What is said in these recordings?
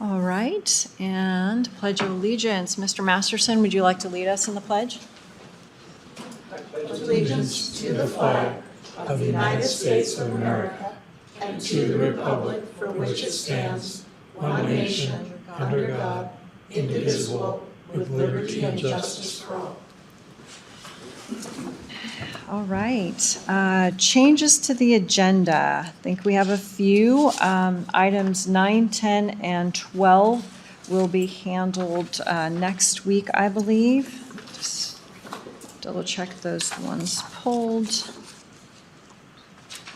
All right, and Pledge of Allegiance. Mr. Masterson, would you like to lead us in the pledge? Allegiance to the flag of the United States of America and to the republic for which it stands, one nation, under God, indivisible, with liberty and justice for all. All right, changes to the agenda. I think we have a few. Items 9, 10, and 12 will be handled next week, I believe. Just double check those ones pulled.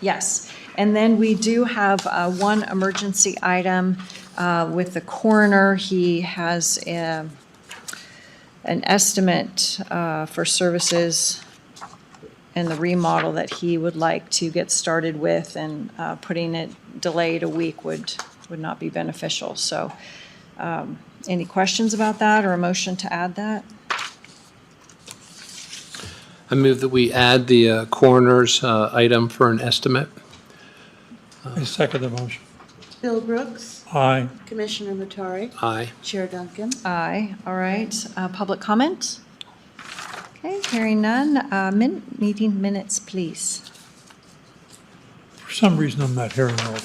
Yes, and then we do have one emergency item with the coroner. He has an estimate for services and the remodel that he would like to get started with, and putting it delayed a week would not be beneficial. So any questions about that or a motion to add that? I move that we add the coroner's item for an estimate. I second the motion. Bill Brooks. Aye. Commissioner Matari. Aye. Chair Duncan. Aye. All right. Public comment? Okay, hearing none. Meeting minutes, please. For some reason, I'm not hearing all.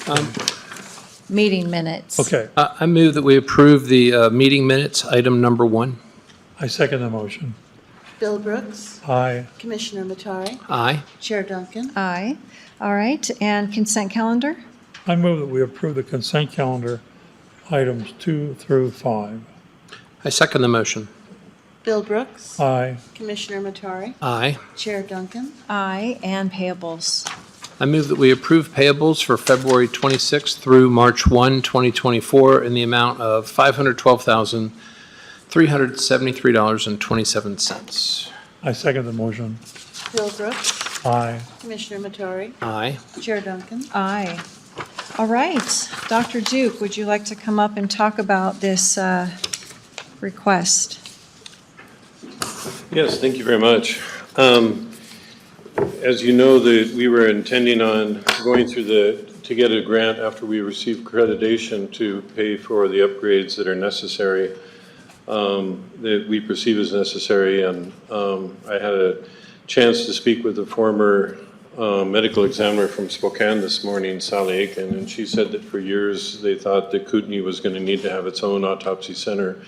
Meeting minutes. Okay, I move that we approve the meeting minutes, item number 1. I second the motion. Bill Brooks. Aye. Commissioner Matari. Aye. Chair Duncan. Aye. All right, and consent calendar? I move that we approve the consent calendar, items 2 through 5. I second the motion. Bill Brooks. Aye. Commissioner Matari. Aye. Chair Duncan. Aye, and payables. I move that we approve payables for February 26th through March 1, 2024 in the amount of $512,373.27. I second the motion. Bill Brooks. Aye. Commissioner Matari. Aye. Chair Duncan. Aye. All right, Dr. Duke, would you like to come up and talk about this request? Yes, thank you very much. As you know, we were intending on going through to get a grant after we receive accreditation to pay for the upgrades that are necessary, that we perceive as necessary. And I had a chance to speak with the former medical examiner from Spokane this morning, Sally Aiken, and she said that for years they thought that Kootenai was going to need to have its own autopsy center.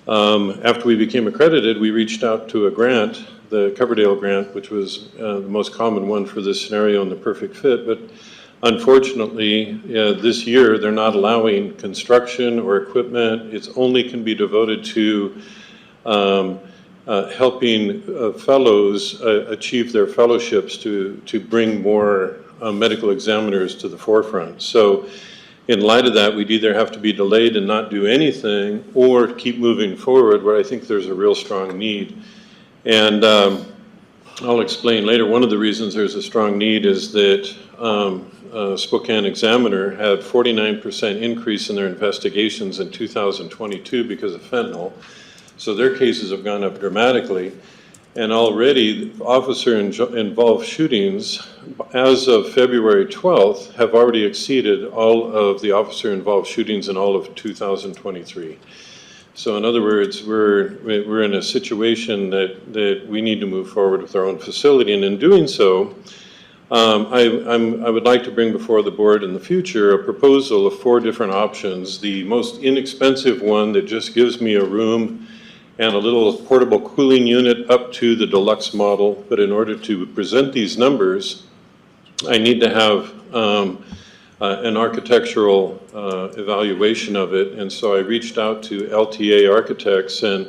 After we became accredited, we reached out to a grant, the Coverdale grant, which was the most common one for this scenario and the perfect fit. But unfortunately, this year, they're not allowing construction or equipment. It's only can be devoted to helping fellows achieve their fellowships to bring more medical examiners to the forefront. So in light of that, we'd either have to be delayed and not do anything or keep moving forward, where I think there's a real strong need. And I'll explain later. One of the reasons there's a strong need is that Spokane Examiner had 49% increase in their investigations in 2022 because of fentanyl. So their cases have gone up dramatically. And already officer-involved shootings, as of February 12th, have already exceeded all of the officer-involved shootings in all of 2023. So in other words, we're in a situation that we need to move forward with our own facility. And in doing so, I would like to bring before the board in the future a proposal of 4 different options. The most inexpensive one that just gives me a room and a little portable cooling unit up to the deluxe model. But in order to present these numbers, I need to have an architectural evaluation of it. And so I reached out to LTA Architects, and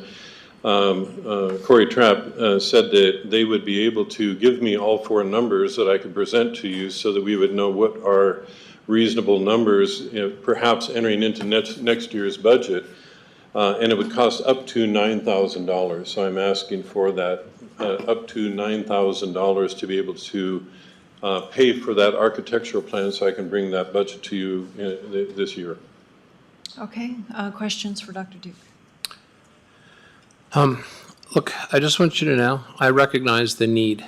Corey Trapp said that they would be able to give me all 4 numbers that I could present to you so that we would know what are reasonable numbers, perhaps entering into next year's budget. And it would cost up to $9,000. So I'm asking for that up to $9,000 to be able to pay for that architectural plan so I can bring that budget to you this year. Okay, questions for Dr. Duke? Look, I just want you to know, I recognize the need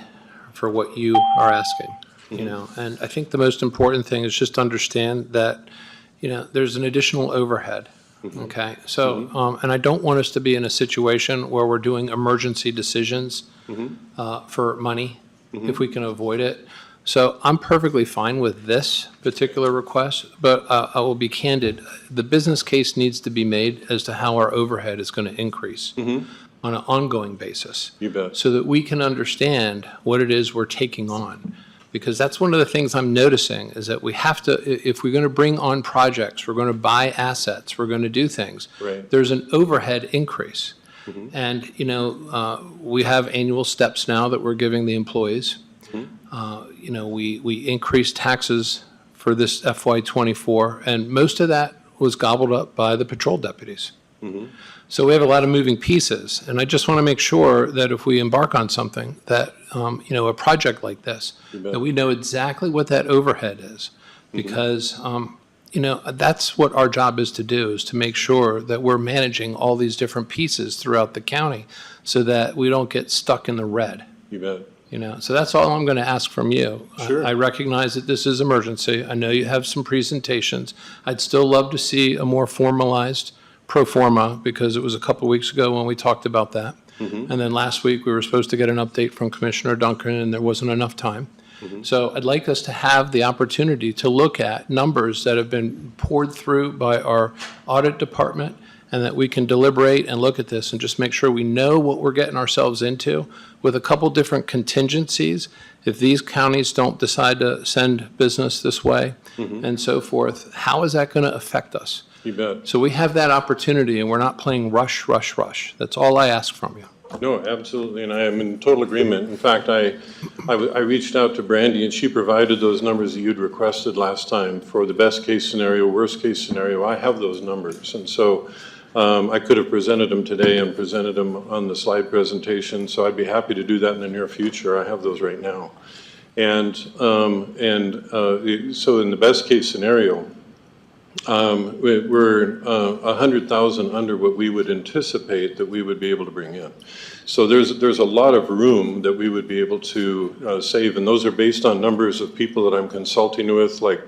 for what you are asking, you know, and I think the most important thing is just understand that, you know, there's an additional overhead Okay, so, and I don't want us to be in a situation where we're doing emergency decisions for money, if we can avoid it. So I'm perfectly fine with this particular request, but I will be candid. The business case needs to be made as to how our overhead is going to increase on an ongoing basis. You bet. So that we can understand what it is we're taking on. Because that's one of the things I'm noticing is that we have to, if we're going to bring on projects, we're going to buy assets, we're going to do things. Right. There's an overhead increase. And, you know, we have annual steps now that we're giving the employees. You know, we increased taxes for this FY24, and most of that was gobbled up by the patrol deputies. So we have a lot of moving pieces, and I just want to make sure that if we embark on something that, you know, a project like this, that we know exactly what that overhead is. Because, you know, that's what our job is to do, is to make sure that we're managing all these different pieces throughout the county so that we don't get stuck in the red. You bet. You know, so that's all I'm going to ask from you. Sure. I recognize that this is emergency. I know you have some presentations. I'd still love to see a more formalized pro forma, because it was a couple weeks ago when we talked about that. And then last week, we were supposed to get an update from Commissioner Duncan, and there wasn't enough time. So I'd like us to have the opportunity to look at numbers that have been poured through by our audit department, and that we can deliberate and look at this and just make sure we know what we're getting ourselves into with a couple different contingencies. If these counties don't decide to send business this way and so forth, how is that going to affect us? You bet. So we have that opportunity, and we're not playing rush, rush, rush. That's all I ask from you. No, absolutely, and I am in total agreement. In fact, I reached out to Brandy, and she provided those numbers that you'd requested last time for the best case scenario, worst case scenario. I have those numbers, and so I could have presented them today and presented them on the slide presentation, so I'd be happy to do that in the near future. I have those right now. And so in the best case scenario, we're 100,000 under what we would anticipate that we would be able to bring in. So there's a lot of room that we would be able to save, and those are based on numbers of people that I'm consulting with, like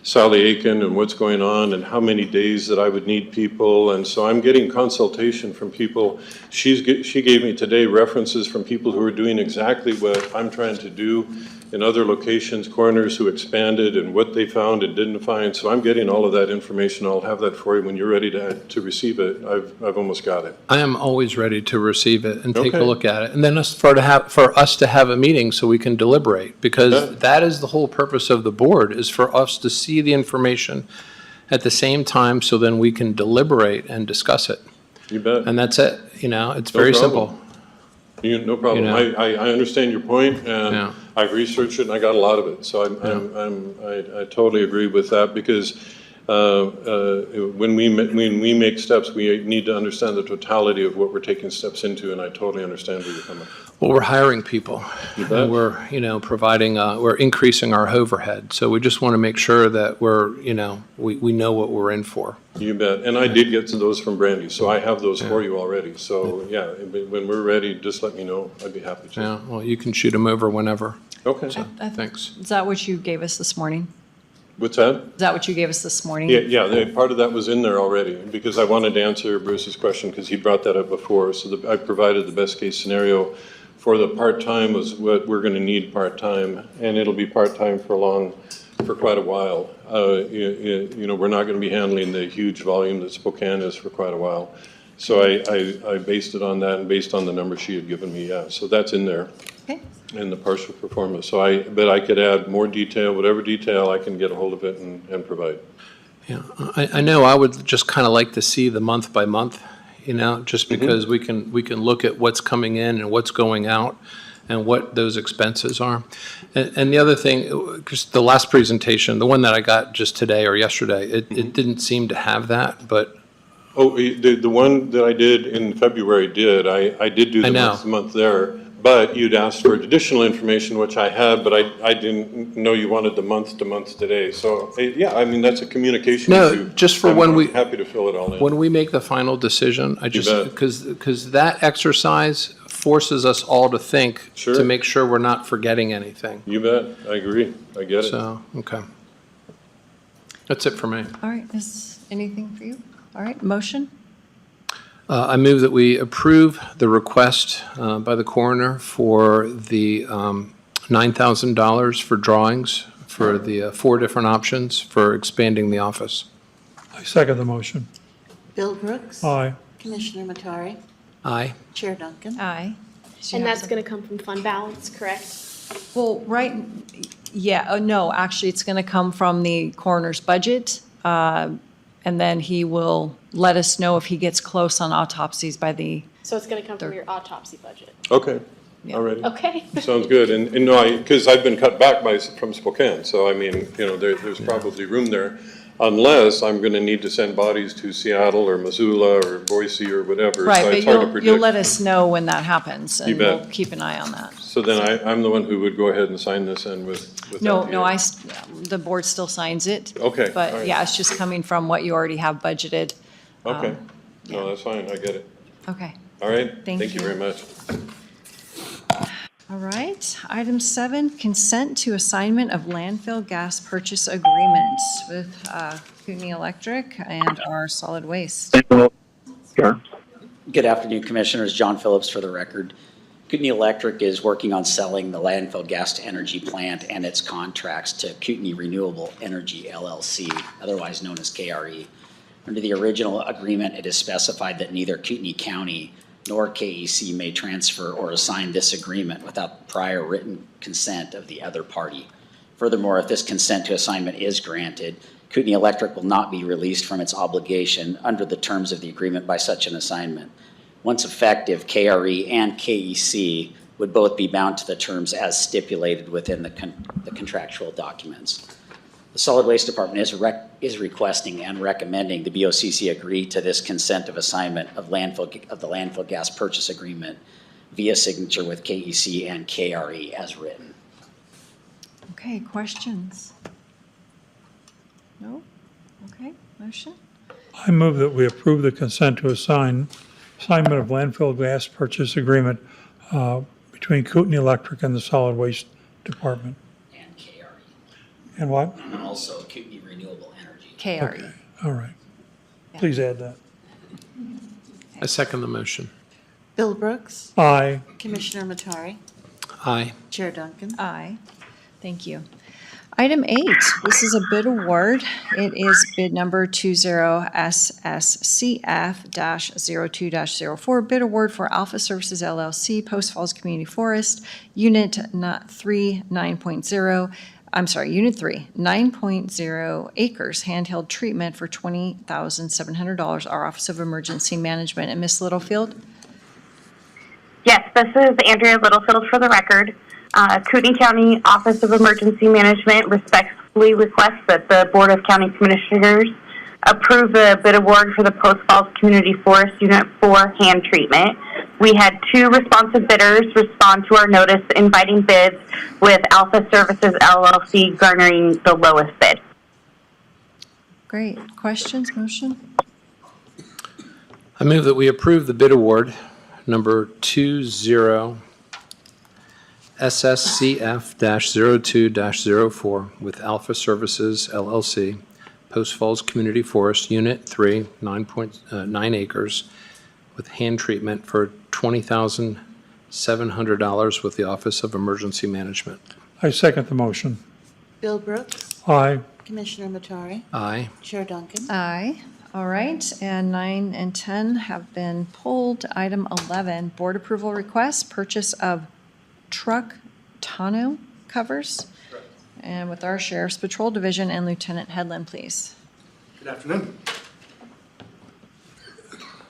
Sally Aiken, and what's going on and how many days that I would need people. And so I'm getting consultation from people. She gave me today references from people who are doing exactly what I'm trying to do in other locations, coroners who expanded and what they found and didn't find. So I'm getting all of that information. I'll have that for you when you're ready to receive it. I've almost got it. I am always ready to receive it and take a Okay. look at it. And then for us to have a meeting so we can deliberate, because that is the whole purpose of the board, is for us to see the information at the same time, so then we can deliberate and discuss it. You bet. And that's it, you know, it's No very problem. simple. No problem. You know. I understand your point, and Yeah. I've researched it, and I got a lot of it. So I totally agree with that, because when we make steps, we need to understand the totality of what we're taking steps into, and I totally understand where you're coming from. Well, we're hiring people. You bet. And we're, you know, providing, we're increasing our overhead. So we just want to make sure that we're, you know, we know what we're in for. You bet. And I did get to those from Brandy, so I have those for you already. So, yeah, when we're ready, just let me know. I'd be happy to. Yeah, well, you can shoot them over whenever. Okay. Thanks. Is that what you gave us this morning? What's that? Is that what you gave us this morning? Yeah, part of that was in there already, because I wanted to answer Bruce's question, because he brought that up before. So I provided the best case scenario for the part-time was what we're going to need part-time, and it'll be part-time for quite a while. You know, we're not going to be handling the huge volume that Spokane is for quite a while. So I based it on that, and based on the number she had given me, yeah. So that's in there. Okay. In the partial performance. So but I could add more detail, whatever detail I can get a hold of it and provide. Yeah, I know I would just kind of like to see the month by month, you know, just because we can look at what's coming in and what's going out and what those expenses are. And the other thing, because the last presentation, the one that I got just today or yesterday, it didn't seem to have that, but. Oh, the one that I did in February I did do the month there. But you'd asked for additional information, which I had, but I didn't know you wanted the month to month today. So, yeah, I mean, that's a communication issue. No, just for I'm happy to fill it all in. When we make the final decision, I just, bet. because that exercise forces us all to think, Sure. to make sure we're not forgetting anything. You bet. I agree. I get it. So, okay. That's it for me. All right, is anything for you? All right, motion? I move that we approve the request by the coroner for the $9,000 for drawings for the 4 different options for expanding the office. I second the motion. Bill Brooks. Aye. Commissioner Matari. Aye. Chair Duncan. Aye. And that's going to come from fund balance, correct? Well, right, yeah, no, actually, it's going to come from the coroner's budget, and then he will let us know if he gets close on autopsies by the, So it's going to come from your autopsy budget. Okay, Yeah. all right. Okay. Sounds good. And no, because I've been cut back from Spokane, so I mean, there's probably room there. Unless I'm gonna need to send bodies to Seattle or Missoula or Boise or whatever. right, So but it's hard to you'll predict. let us know when that happens, You and we'll bet. keep an eye on that. So then I'm the one who would go ahead and sign this in with. No, FDA. the board still signs it. Okay, all But right. yeah, it's just coming from what you already have budgeted. Okay, no, that's fine, I get it. Okay. All right, Thank thank you you. very much. All right, item 7, consent to assignment of landfill gas purchase agreements with Kootenai Electric and our solid waste. Good afternoon, Commissioners. John Phillips for the record. Kootenai Electric is working on selling the landfill gas-to-energy plant and its contracts to Kootenai Renewable Energy LLC, otherwise known as KRE. Under the original agreement, it is specified that neither Kootenai County nor KEC may transfer or assign this agreement without prior written consent of the other party. Furthermore, if this consent to assignment is granted, Kootenai Electric will not be released from its obligation under the terms of the agreement by such an assignment. Once effective, KRE and KEC would both be bound to the terms as stipulated within the contractual documents. The Solid Waste Department is requesting and recommending the BOCC agree to this consent of assignment of the landfill gas purchase agreement via signature with KEC and KRE as written. Okay, questions? No? Okay, motion? I move that we approve the consent to assignment of landfill gas purchase agreement between Kootenai Electric and the Solid Waste Department. And KRE. And what? And also Kootenai Renewable Energy. KRE. All right. Please add that. I second the motion. Bill Brooks. Aye. Commissioner Matari. Aye. Chair Duncan. Aye. Thank you. Item 8, this is a bid award. It is bid number 20SSCF-02-04, bid award for Alpha Services LLC, Post Falls Community Forest, Unit 3, 9.0 acres, handheld treatment for $20,700, our Office of Emergency Management. And Ms. Littlefield? Yes, this is Andrea Littlefield for the record. Kootenai County Office of Emergency Management respectfully requests that the Board of County Commissioners approve the bid award for the Post Falls Community Forest Unit 4 hand treatment. We had 2 responsive bidders respond to our notice inviting bids, with Alpha Services LLC garnering the lowest bid. Great. Questions, motion? I move that we approve the bid award number 20SSCF-02-04 with Alpha Services LLC, Post Falls Community Forest, Unit 3, 9.9 acres, with hand treatment for $20,700 with the Office of Emergency Management. I second the motion. Bill Brooks. Aye. Commissioner Matari. Aye. Chair Duncan. Aye. All right, and 9 and 10 have been pulled. Item 11, board approval request, purchase of truck tonneau covers. And with our Sheriff's Patrol Division and Lieutenant Headland, please. Good afternoon.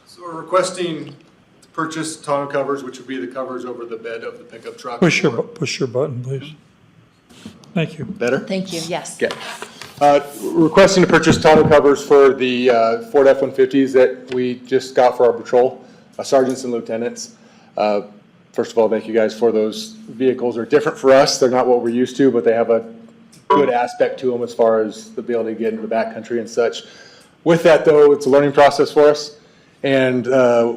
So we're requesting to purchase tonneau covers, which would be the covers over the bed of the pickup truck. Push your button, please. Thank you. Better? Thank you, yes. Okay. Requesting to purchase tonneau covers for the Ford F-150s that we just got for our patrol, sergeants and lieutenants. First of all, thank you guys for those vehicles. They're different for us. They're not what we're used to, but they have a good aspect to them as far as the ability to get into the backcountry and such. With that, though, it's a learning process for us. And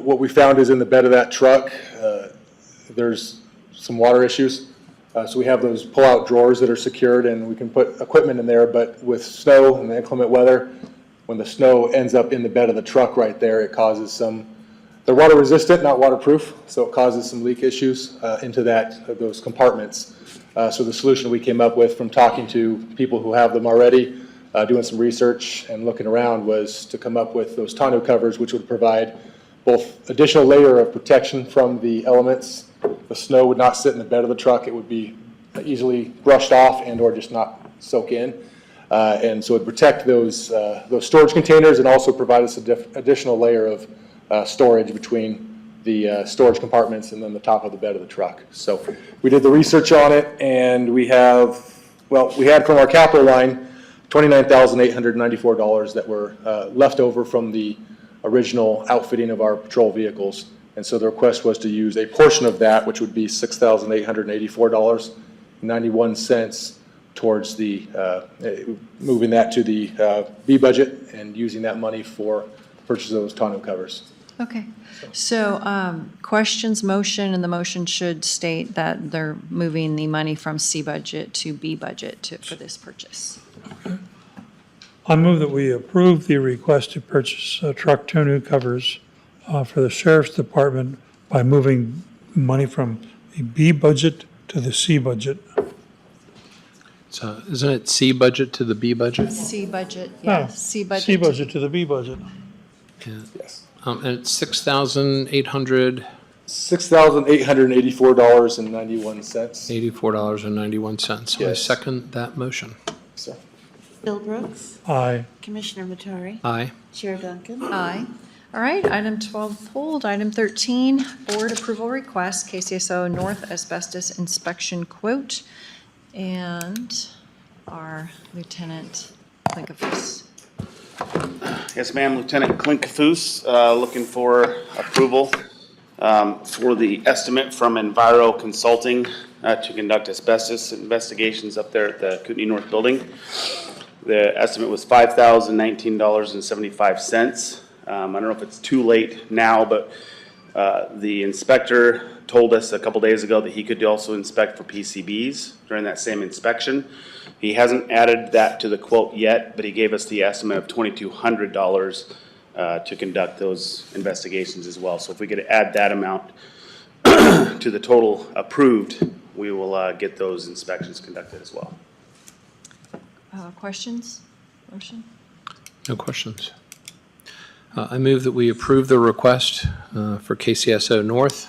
what we found is in the bed of that truck, there's some water issues. So we have those pull-out drawers that are secured, and we can put equipment in there, but with snow and the inclement weather, when the snow ends up in the bed of the truck right there, it causes some, they're water resistant, not waterproof, so it causes some leak issues into those compartments. So the solution we came up with from talking to people who have them already, doing some research and looking around, was to come up with those tonneau covers, which would provide both additional layer of protection from the elements. The snow would not sit in the bed of the truck. It would be easily brushed off and or just not soak in. And so it would protect those storage containers and also provide us an additional layer of storage between the storage compartments and then the top of the bed of the truck. So we did the research on it, and we had from our capital line $29,894 that were left over from the original outfitting of our patrol vehicles. And so the request was to use a portion of that, which would be $6,884.91 towards the moving that to the B budget and using that money for purchase of those tonneau covers. Okay, so questions, motion, and the motion should state that they're moving the money from C budget to B budget for this purchase. I move that we approve the request to purchase truck tonneau covers for the Sheriff's Department by moving money from the B budget to the C budget. So isn't it C budget to the B budget? C budget, yeah, Oh, C budget. C budget to the B budget. Yeah. Yes. And it's 6,884 $6,884.91. $84.91. I Yes. second that motion. So, Bill Brooks, Aye. Commissioner Matari, Aye. Chair Duncan. Aye. All right, item 12 pulled. Item 13, board approval request, KCSO North Asbestos Inspection Quote. And our Lieutenant Klinkafus. Yes, ma'am, Lieutenant Klinkafus, looking for approval for the estimate from Enviro Consulting to conduct asbestos investigations up there at the Kootenai North Building. The estimate was $5,019.75. I don't know if it's too late now, but the inspector told us a couple days ago that he could also inspect for PCBs during that same inspection. He hasn't added that to the quote yet, but he gave us the estimate of $2,200 to conduct those investigations as well. So if we could add that amount to the total approved, we will get those inspections conducted as well. Questions? Motion? No questions. I move that we approve the request for KCSO North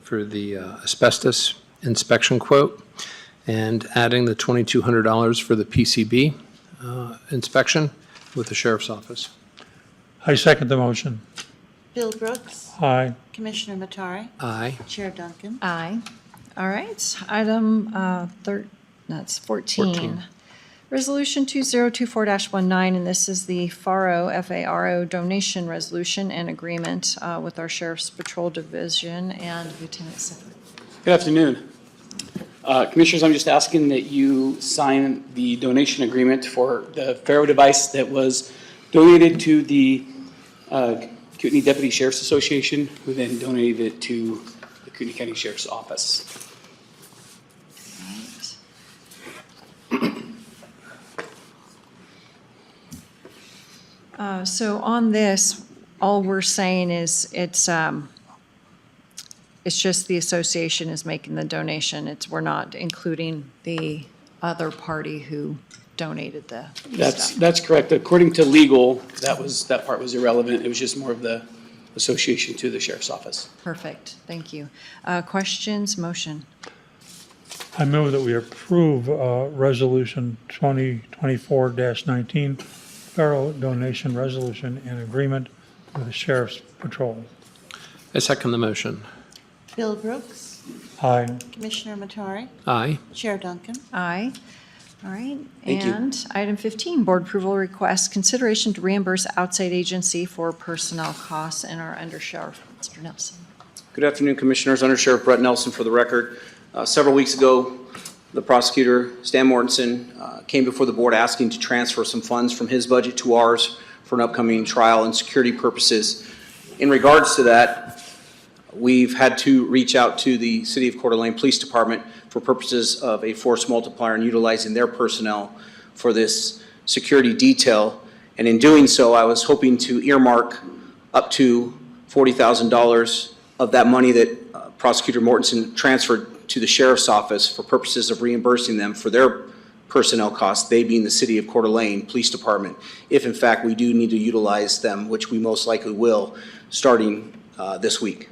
for the asbestos inspection quote and adding the $2,200 for the PCB inspection with the Sheriff's Office. I second the motion. Bill Brooks, Aye. Commissioner Matari, Aye. Chair Duncan. Aye. All right, item that's 14. Resolution 2024-19, and this is the FARO, F-A-R-O donation resolution and agreement with our Sheriff's Patrol Division and Lieutenant Sifford. Good afternoon. Commissioners, I'm just asking that you sign the donation agreement for the FARO device that was donated to the Kootenai Deputy Sheriff's Association, who then donated it to the Kootenai County Sheriff's Office. So on this, all we're saying is it's just the association is making the donation. We're not including the other party who donated the stuff. That's correct. According to legal, that part was irrelevant. It was just more of the association to the Sheriff's Office. Perfect, thank you. Questions, motion? I move that we approve Resolution 2024-19, FARO donation resolution and agreement with the Sheriff's Patrol. I second the motion. Bill Brooks, Aye. Commissioner Matari, Aye. Chair Duncan. Aye. All right. Thank you. And item 15, board approval request, consideration to reimburse outside agency for personnel costs and our under sheriff, Mr. Nelson. Good afternoon, Commissioners. Under Sheriff Brett Nelson for the record. Several weeks ago, the prosecutor, Stan Mortensen, came before the board asking to transfer some funds from his budget to ours for an upcoming trial and security purposes. In regards to that, we've had to reach out to the City of Coeur d'Alene Police Department for purposes of a force multiplier and utilizing their personnel for this security detail. And in doing so, I was hoping to earmark up to $40,000 of that money that Prosecutor Mortensen transferred to the Sheriff's Office for purposes of reimbursing them for their personnel costs, they being the City of Coeur d'Alene Police Department, if in fact we do need to utilize them, which we most likely will, starting this week.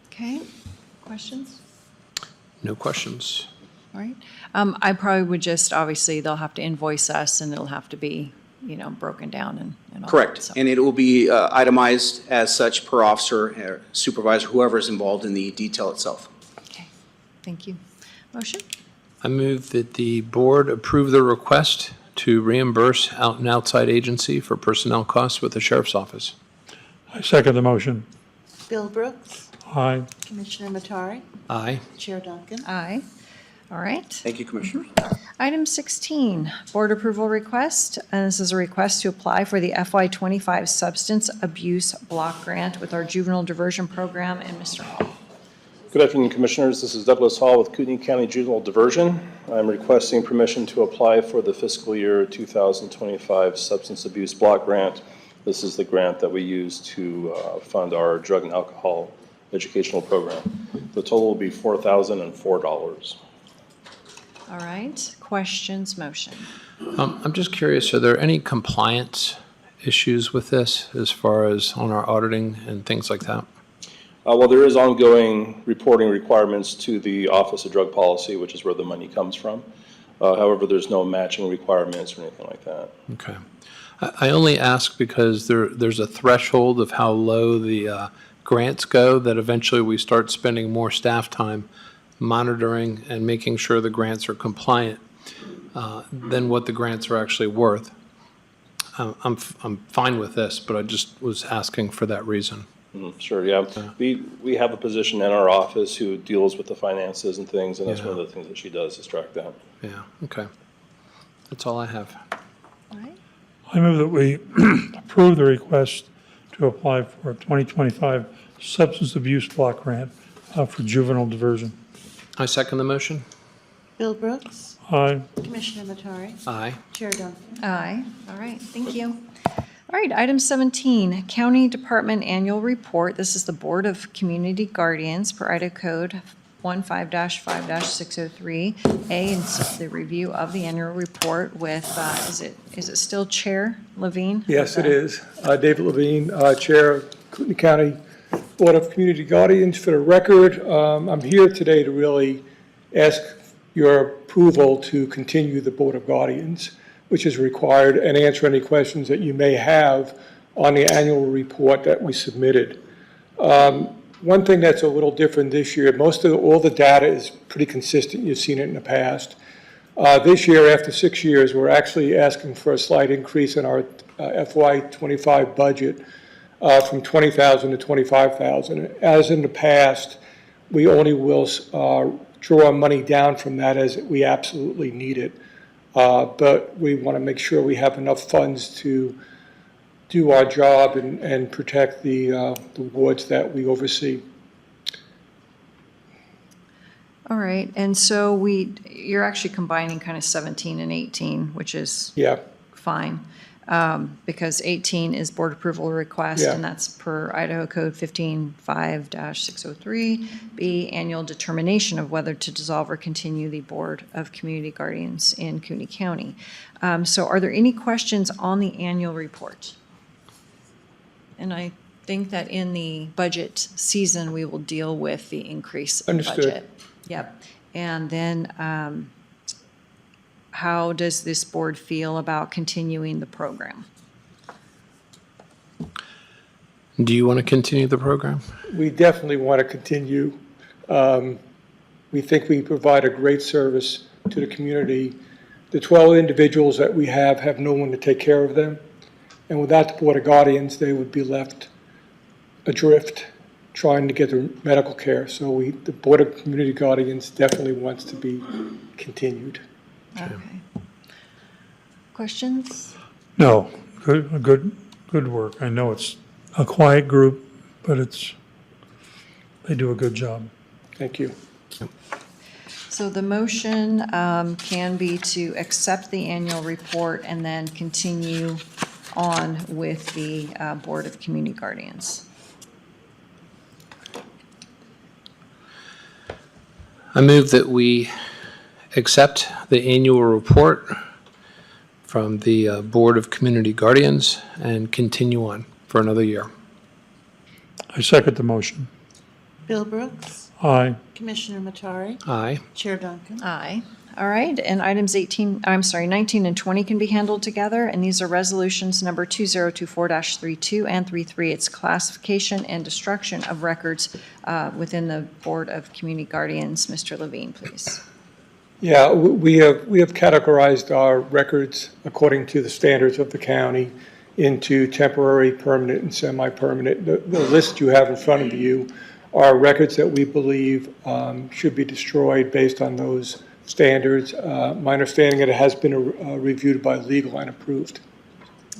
Okay, questions? No questions. All right. I probably would just, obviously, they'll have to invoice us and it'll have to be, broken down and all. Correct. So- And it will be itemized as such per officer, or supervisor, whoever is involved in the detail itself. Okay, thank you. Motion? I move that the board approve the request to reimburse an outside agency for personnel costs with the sheriff's office. I second the motion. Bill Brooks, Aye. Commissioner Matari, Aye. Chair Duncan. Aye. All right. Thank you, Commissioners. Item 16, board approval request. And this is a request to apply for the FY25 Substance Abuse Block Grant with our Juvenile Diversion Program and Mr. Hall. Good afternoon, Commissioners. This is Douglas Hall with Kootenai County Juvenile Diversion. I'm requesting permission to apply for the fiscal year 2025 Substance Abuse Block Grant. This is the grant that we use to fund our drug and alcohol educational program. The total will be $4,004. All right, questions, motion? I'm just curious, are there any compliance issues with this as far as on our auditing and things like that? Well, there is ongoing reporting requirements to the Office of Drug Policy, which is where the money comes from. However, there's no matching requirements or anything like that. Okay. I only ask because there's a threshold of how low the grants go that eventually we start spending more staff time monitoring and making sure the grants are compliant than what the grants are actually worth. I'm fine with this, but I just was asking for that reason. Sure, yeah. We have a position in our office who deals with the finances and things, and that's one of the things that she does is track that. Yeah, okay. That's all I have. All right, I move that we approve the request to apply for a 2025 Substance Abuse Block Grant for juvenile diversion. I second the motion. Bill Brooks, Aye. Commissioner Matari, Aye. Chair Duncan. aye, all right, thank you. All right, item 17, County Department Annual Report. This is the Board of Community Guardians per Idaho Code 15-5-603A, and it's the review of the annual report with, is it still Chair Levine? Yes, it is. David Levine, Chair of Kootenai County Board of Community Guardians. For the record, I'm here today to really ask your approval to continue the Board of Guardians, which is required, and answer any questions that you may have on the annual report that we submitted. One thing that's a little different this year, all the data is pretty consistent. You've seen it in the past. This year, after 6 years, we're actually asking for a slight increase in our FY25 budget from $20,000 to $25,000. As in the past, we only will draw money down from that as we absolutely need it. But we want to make sure we have enough funds to do our job and protect the wards that we oversee. All right, and so you're actually combining kind of 17 and 18, which is Yeah. fine, because 18 is board approval request, Yeah. and that's per Idaho Code 15-5-603B, annual determination of whether to dissolve or continue the Board of Community Guardians in Kootenai County. So are there any questions on the annual report? And I think that in the budget season, we will deal with the increase in Understood. budget. Yep. And then how does this board feel about continuing the program? Do you want to continue the program? We definitely want to continue. We think we provide a great service to the community. The 12 individuals that we have no one to take care of them. And without the Board of Guardians, they would be left adrift trying to get their medical care. So the Board of Community Guardians definitely wants to be continued. Okay. Questions? No, good work. I know it's a quiet group, but they do a good job. Thank you. So the motion can be to accept the annual report and then continue on with the Board of Community Guardians. I move that we accept the annual report from the Board of Community Guardians and continue on for another year. I second the motion. Bill Brooks. Aye. Commissioner Matari. Aye. Chair Duncan. Aye. All right, and items 19 and 20 can be handled together, and these are resolutions number 2024-32 and 33. It's classification and destruction of records within the Board of Community Guardians. Mr. Levine, please. Yeah, we have categorized our records according to the standards of the county into temporary, permanent, and semi-permanent. The list you have in front of you are records that we believe should be destroyed based on those standards. My understanding is it has been reviewed by legal and approved.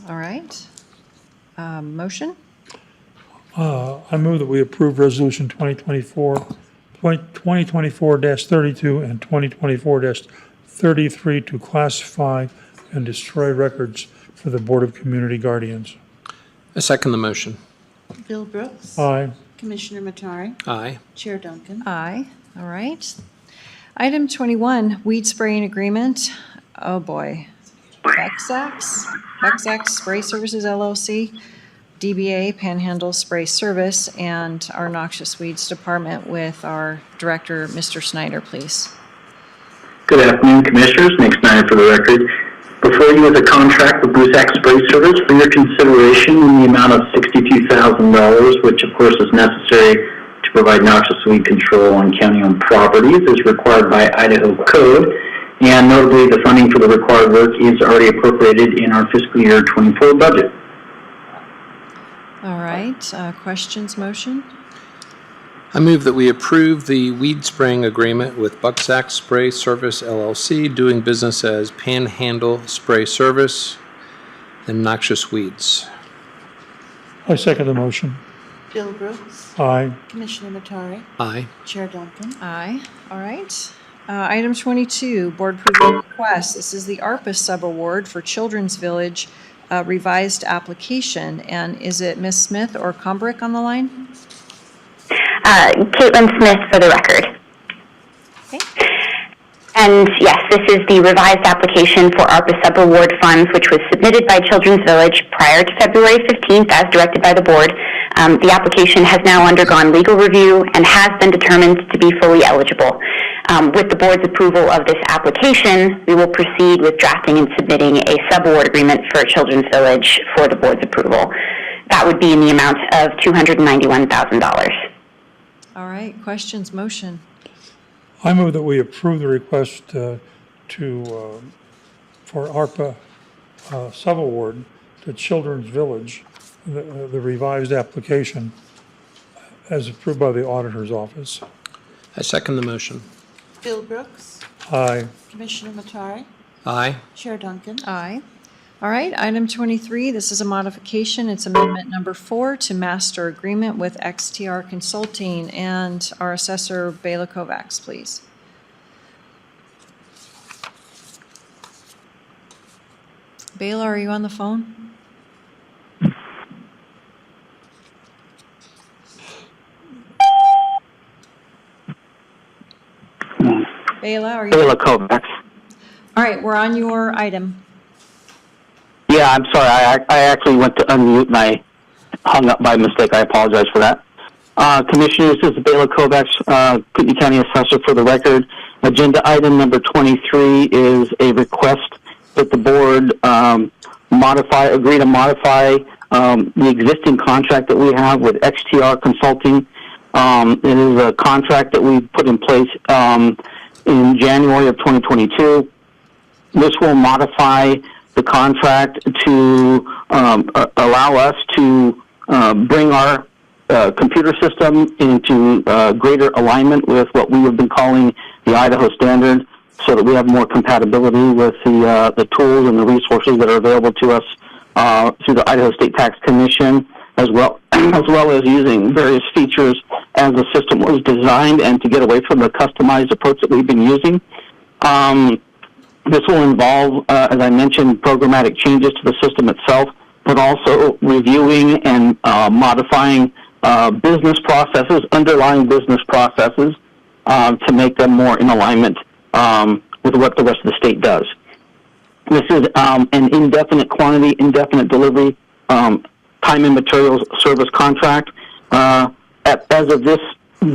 All right. Motion? I move that we approve Resolution 2024-32 and 2024-33 to classify and destroy records for the Board of Community Guardians. I second the motion. Bill Brooks. Aye. Commissioner Matari. Aye. Chair Duncan. Aye. All right. Item 21, weed spraying agreement. Oh, boy. Buczaks Spray Services LLC, DBA Panhandle Spray Service, and our Noxious Weeds Department with our Director, Mr. Snyder, please. Good afternoon, Commissioners. Nick Snyder for the record. Before you is a contract with Buczaks Spray Service for your consideration in the amount of $62,000, which of course is necessary to provide noxious weed control on county-owned properties as required by Idaho code. And notably, the funding for the required work is already appropriated in our fiscal year 24 budget. All right, questions, motion? I move that we approve the weed spraying agreement with Buczaks Spray Service LLC, doing business as Panhandle Spray Service and Noxious Weeds. I second the motion. Bill Brooks. Aye. Commissioner Matari. Aye. Chair Duncan. Aye. All right. Item 22, board approval request. This is the ARPA subaward for Children's Village revised application. And is it Ms. Smith or Combrick on the line? Caitlin Smith for the record. Okay. And yes, this is the revised application for ARPA subaward funds, which was submitted by Children's Village prior to February 15th as directed by the board. The application has now undergone legal review and has been determined to be fully eligible. With the board's approval of this application, we will proceed with drafting and submitting a subaward agreement for Children's Village for the board's approval. That would be in the amount of $291,000. All right, questions, motion? I move that we approve the request for ARPA subaward to Children's Village, the revised application as approved by the Auditor's Office. I second the motion. Bill Brooks. Aye. Commissioner Matari. Aye. Chair Duncan. Aye. All right, item 23, this is a modification. It's amendment number 4 to master agreement with XTR Consulting, and our assessor, Bela Kovacs, please. Bela, are you on the phone? Bela, are you? Bela Kovacs. All right, we're on your item. Yeah, I'm sorry. I actually went to unmute and I hung up by mistake. I apologize for that. Commissioners, this is Bela Kovacs, Kootenai County Assessor for the record. Agenda item number 23 is a request that the board agree to modify the existing contract that we have with XTR Consulting. It is a contract that we put in place in January of 2022. This will modify the contract to allow us to bring our computer system into greater alignment with what we have been calling the Idaho standard, so that we have more compatibility with the tools and the resources that are available to us through the Idaho State Tax Commission, as well as well as using various features as the system was designed and to get away from the customized approach that we've been using. This will involve, as I mentioned, programmatic changes to the system itself, but also reviewing and modifying business processes, underlying business processes, to make them more in alignment with what the rest of the state does. This is an indefinite quantity, indefinite delivery, time and materials service contract. As of this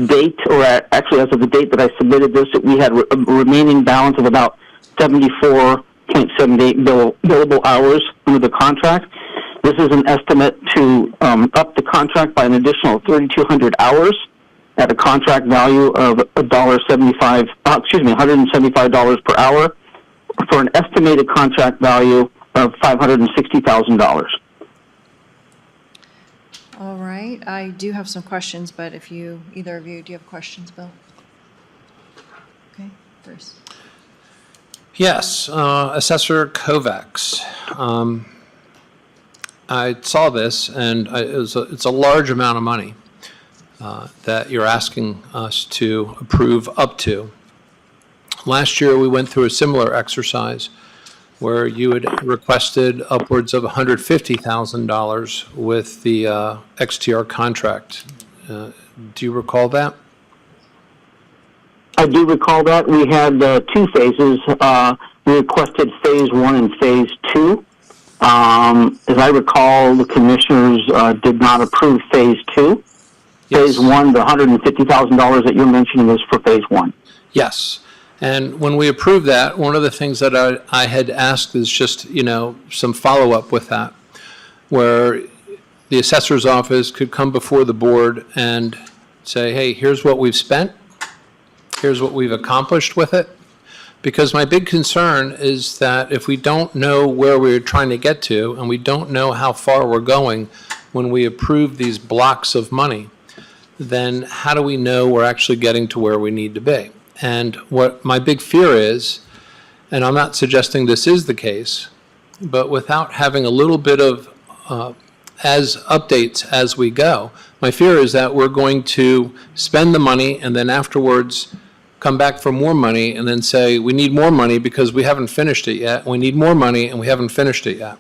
date, or actually as of the date that I submitted this, we had a remaining balance of about 74.78 billable hours under the contract. This is an estimate to up the contract by an additional 3,200 hours at a contract value of $175 per hour, for an estimated contract value of $560,000. All right, I do have some questions, but if either of you, do you have questions, Bill? Okay, Bruce. Yes, Assessor Kovacs. I saw this, and it's a large amount of money that you're asking us to approve up to. Last year, we went through a similar exercise where you had requested upwards of $150,000 with the XTR contract. Do you recall that? I do recall that. We had two phases. We requested phase 1 and phase 2. As I recall, the commissioners did not approve phase 2. Yes. Phase 1, the $150,000 that you're mentioning is for phase 1. Yes. And when we approved that, one of the things that I had asked is just, some follow-up with that, where the assessor's office could come before the board and say, hey, here's what we've spent. Here's what we've accomplished with it. Because my big concern is that if we don't know where we're trying to get to, and we don't know how far we're going when we approve these blocks of money, then how do we know we're actually getting to where we need to be? And what my big fear is, and I'm not suggesting this is the case, but without having a little bit of as updates as we go, my fear is that we're going to spend the money and then afterwards come back for more money and then say, we need more money because we haven't finished it yet. We need more money and we haven't finished it yet.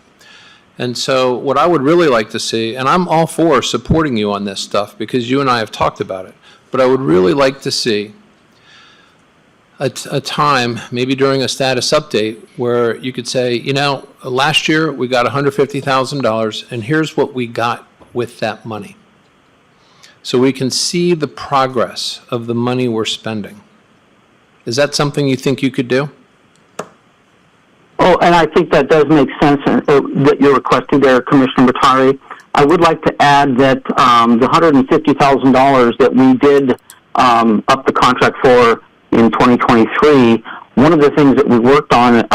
And so what I would really like to see, and I'm all for supporting you on this stuff because you and I have talked about it, but I would really like to see a time, maybe during a status update, where you could say, last year we got $150,000 and here's what we got with that money. So we can see the progress of the money we're spending. Is that something you think you could do? Oh, and I think that does make sense that you're requesting there, Commissioner Matari. I would like to add that the $150,000 that we did up the contract for in 2023, one of the things that we worked on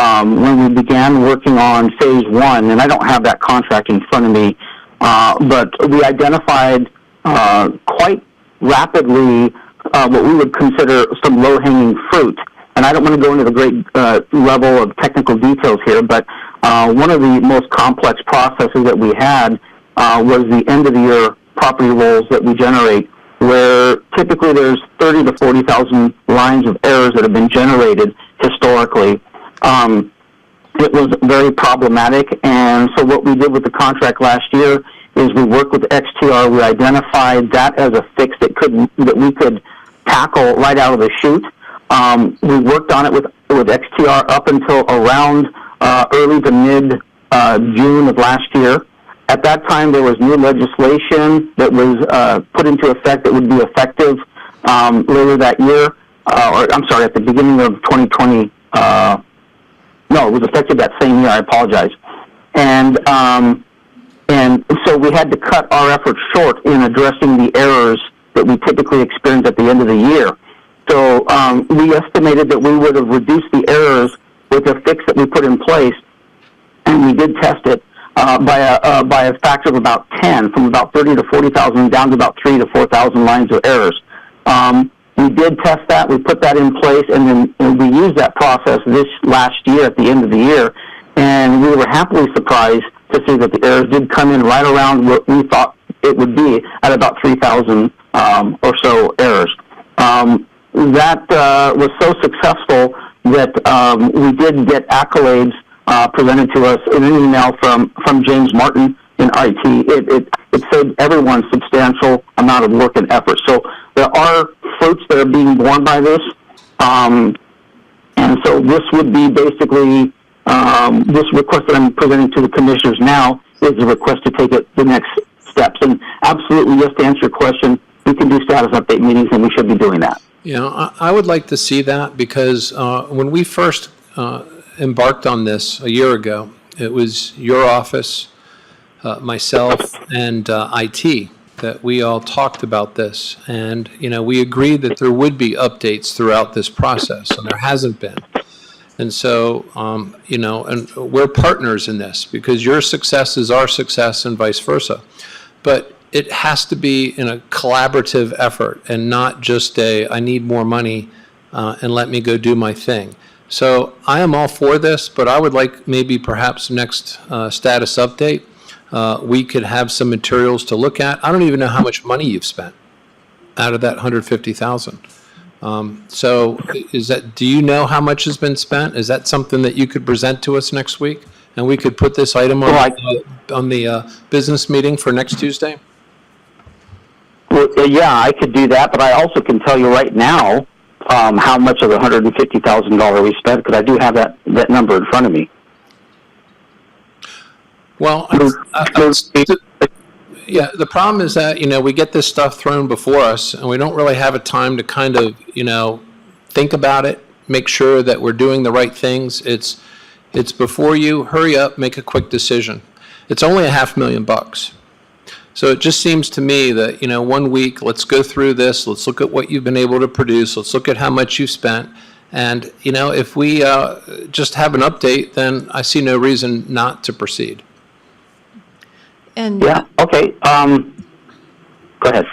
when we began working on phase 1, and I don't have that contract in front of me, but we identified quite rapidly what we would consider some low-hanging fruit. And I don't want to go into the great level of technical details here, but one of the most complex processes that we had was the end-of-the-year property rolls that we generate, where typically there's 30 to 40,000 lines of errors that have been generated historically. It was very problematic, and so what we did with the contract last year is we worked with XTR. We identified that as a fix that we could tackle right out of the chute. We worked on it with XTR up until around early to mid June of last year. At that time, there was new legislation that was put into effect that would be effective later that year, at the beginning of 2020. No, it was effective that same year. I apologize. And so we had to cut our efforts short in addressing the errors that we typically experience at the end of the year. So we estimated that we would have reduced the errors with a fix that we put in place, and we did test it by a factor of about 10, from about 30 to 40,000 down to about 3,000 to 4,000 lines of errors. We did test that. We put that in place, and then we used that process this last year at the end of the year, and we were happily surprised to see that the errors did come in right around what we thought it would be at about 3,000 or so errors. That was so successful that we did get accolades presented to us in an email from James Martin in IT. It saved everyone substantial amount of work and effort. So there are fruits that are being borne by this. And so this would be basically, this request that I'm presenting to the commissioners now is a request to take it the next steps. And absolutely, yes, to answer your question, we can do status update meetings, and we should be doing that. You know, I would like to see that because when we first embarked on this a year ago, it was your office, myself, and IT that we all talked about this. And, you know, we agreed that there would be updates throughout this process, and there hasn't been. And so, you know, and we're partners in this because your success is our success and vice versa. But it has to be in a collaborative effort and not just I need more money and let me go do my thing. So I am all for this, but I would like maybe perhaps next status update, we could have some materials to look at. I don't even know how much money you've spent out of that 150,000. So do you know how much has been spent? Is that something that you could present to us next week? And we could put this item on the business meeting for next Tuesday? Well, yeah, I could do that, but I also can tell you right now how much of the $150,000 we spent, because I do have that number in front of me. Well, yeah, the problem is that, you know, we get this stuff thrown before us, and we don't really have a time to kind of, you know, think about it, make sure that we're doing the right things. It's before you, hurry up, make a quick decision. It's only $500,000. So it just seems to me that, you know, 1 week, let's go through this, let's look at what you've been able to produce, let's look at how much you've spent, and, you know, if we just have an update, then I see no reason not to proceed. And yeah, okay. Go ahead.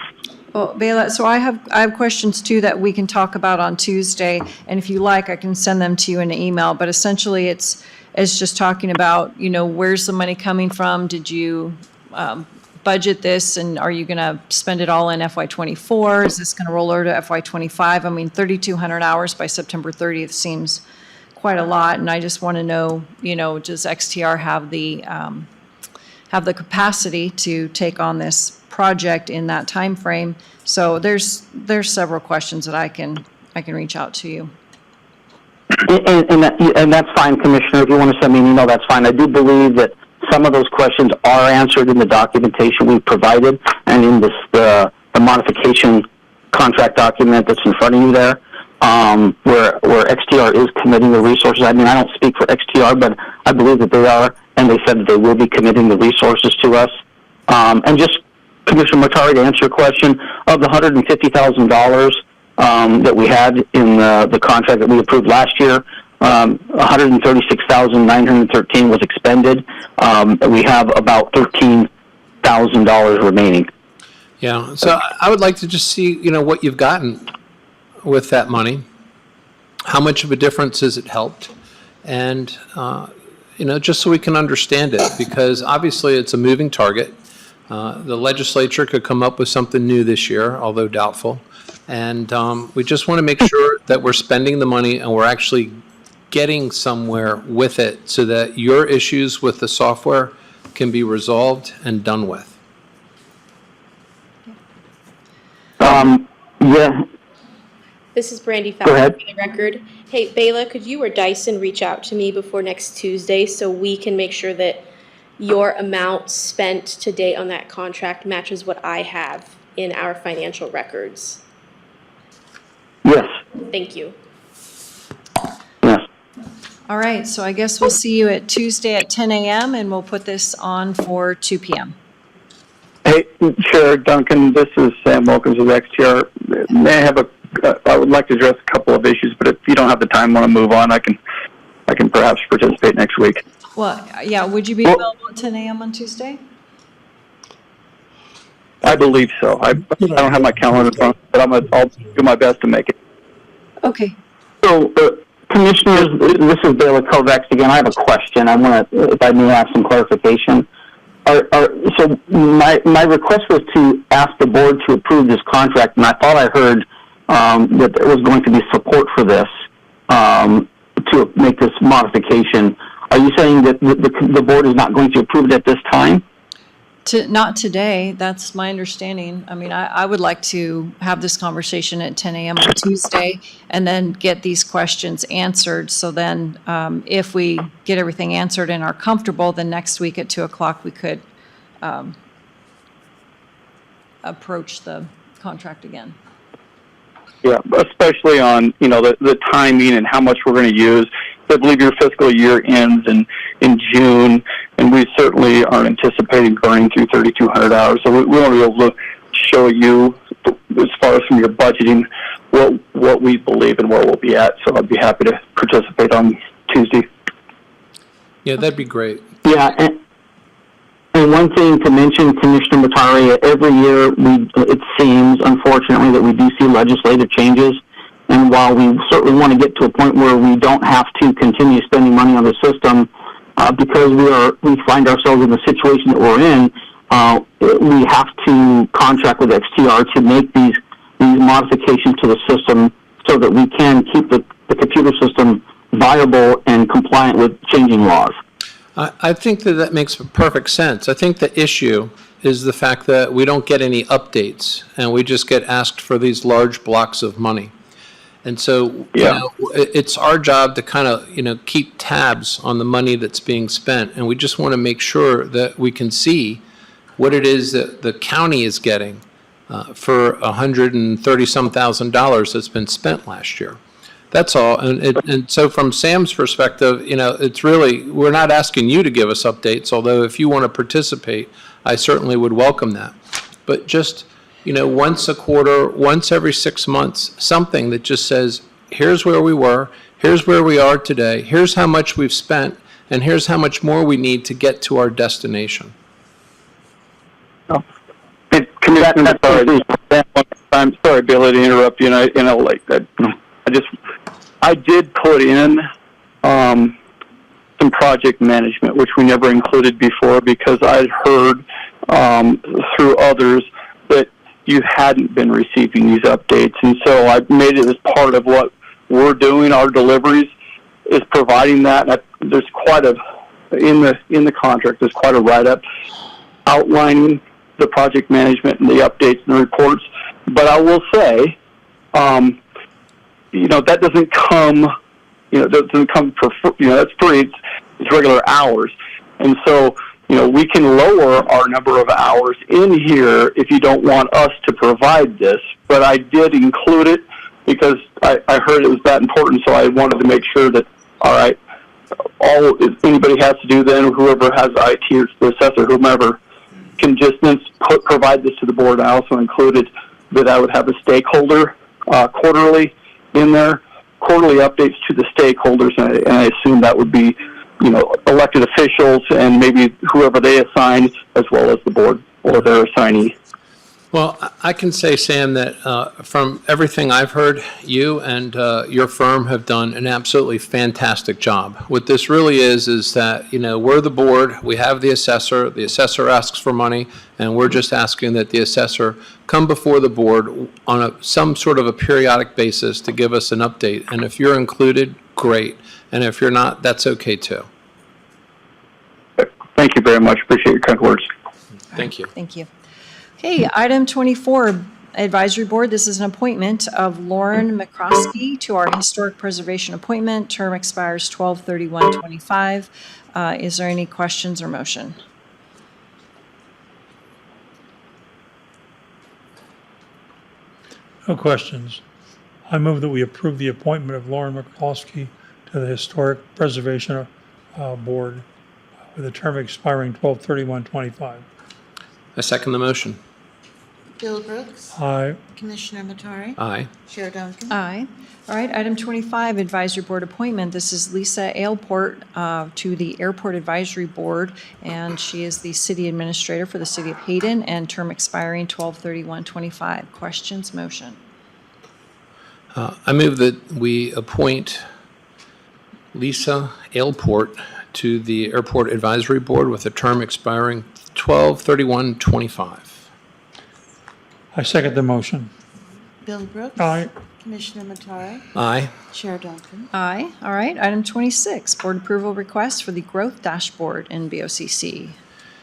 well, Bela, so I have questions too that we can talk about on Tuesday, and if you like, I can send them to you in an email. But essentially, it's just talking about, you know, where's the money coming from? Did you budget this, and are you going to spend it all in FY24? Is this going to roll over to FY25? I mean, 3,200 hours by September 30th seems quite a lot, and I just want to know, you know, does XTR have the capacity to take on this project in that time frame? So there's several questions that I can reach out to you. And that's fine, Commissioner. If you want to send me an email, that's fine. I do believe that some of those questions are answered in the documentation we've provided and in the modification contract document that's in front of you there, where XTR is committing the resources. I mean, I don't speak for XTR, but I believe that they are, and they said that they will be committing the resources to us. And just, Commissioner Matari, to answer your question, of the $150,000 that we had in the contract that we approved last year, $136,913 was expended. We have about $13,000 remaining. Yeah, so I would like to just see, you know, what you've gotten with that money. How much of a difference has it helped? And, you know, just so we can understand it, because obviously it's a moving target. The legislature could come up with something new this year, although doubtful. And we just want to make sure that we're spending the money and we're actually getting somewhere with it so that your issues with the software can be resolved and done with. Yeah. This is Brandy Go Fowler ahead. for the record. Hey, Bela, could you or Dyson reach out to me before next Tuesday so we can make sure that your amount spent to date on that contract matches what I have in our financial records? Yes. Thank you. Yes. All right, so I guess we'll see you at Tuesday at 10 a.m. and we'll put this on for 2 p.m. Hey, Chair Duncan, this is Sam Wilkins with XTR. May I have I would like to address a couple of issues, but if you don't have the time, want to move on, I can perhaps participate next week. Well, yeah, would you be available at 10 a.m. on Tuesday? I believe so. I don't have my calendar in front, but I'll do my best to make it. Okay. So, Commissioners, this is Bela Kovacs again. I have a question. I want to, if I may have some clarification. So my request was to ask the board to approve this contract, and I thought I heard that there was going to be support for this to make this modification. Are you saying that the board is not going to approve it at this time? Not today, that's my understanding. I mean, I would like to have this conversation at 10 a.m. on Tuesday and then get these questions answered. So then if we get everything answered and are comfortable, then next week at 2 o'clock, we could approach the contract again. Yeah, especially on, the timing and how much we're going to use. I believe your fiscal year ends in June, and we certainly are anticipating burning through 3,200 hours. So we want to be able to show you, as far as from your budgeting, what we believe and where we'll be at. So I'd be happy to participate on Tuesday. Yeah, that'd be great. Yeah, and one thing to mention, Commissioner Matari, every year it seems, unfortunately, that we do see legislative changes. And while we certainly want to get to a point where we don't have to continue spending money on the system, because we find ourselves in the situation that we're in, we have to contract with XTR to make these modifications to the system so that we can keep the computer system viable and compliant with changing laws. I think that makes perfect sense. I think the issue is the fact that we don't get any updates, and we just get asked for these large blocks of money. And so, it's our job to kind of, keep tabs on the money that's being spent, and we just want to make sure that we can see what it is that the county is getting for $130-some thousand that's been spent last year. That's all. And so from Sam's perspective, it's really, we're not asking you to give us updates, although if you want to participate, I certainly would welcome that. But just, once a quarter, once every 6 months, something that just says, here's where we were, here's where we are today, here's how much we've spent, and here's how much more we need to get to our destination. Commissioner, I'm sorry, Billy, to interrupt you. I did put in some project management, which we never included before because I'd heard through others that you hadn't been receiving these updates, and so I made it as part of what we're doing. Our deliveries is providing that. There's quite in the contract. There's quite a write-up outlining the project management and the updates and the reports. But I will say, that doesn't come. That's free. It's regular hours, and so. We can lower our number of hours in here if you don't want us to provide this, but I did include it because I heard it was that important, so I wanted to make sure that, all right, anybody has to do then, whoever has IT or the assessor, whomever, can just then provide this to the board. I also included that I would have a stakeholder quarterly in there, quarterly updates to the stakeholders, and I assume that would be elected officials and maybe whoever they assign, as well as the board or their assignee. Well, I can say, Sam, that from everything I've heard, you and your firm have done an absolutely fantastic job. What this really is that, we're the board, we have the assessor asks for money, and we're just asking that the assessor come before the board on some sort of a periodic basis to give us an update. And if you're included, great. And if you're not, that's okay too. Thank you very much. Appreciate your kind words. Thank you. Thank you. Okay, item 24, Advisory Board. This is an appointment of Lauren McCroskey to our Historic Preservation appointment. Term expires 12/31/25. Is there any questions or motion? No questions. I move that we approve the appointment of Lauren McCroskey to the Historic Preservation Board with a term expiring 12/31/25. I second the motion. Bill Brooks. Aye. Commissioner Matari. Aye. Chair Duncan. Aye. All right, item 25, Advisory Board appointment. This is Lisa Ailport to the Airport Advisory Board, and she is the City Administrator for the City of Hayden, and term expiring 12/31/25. Questions, motion? I move that we appoint Lisa Ailport to the Airport Advisory Board with a term expiring 12/31/25. I second the motion. Bill Brooks. Aye. Commissioner Matara. Aye. Chair Duncan. Aye. All right. Item 26, board approval request for the growth dashboard in BOCC.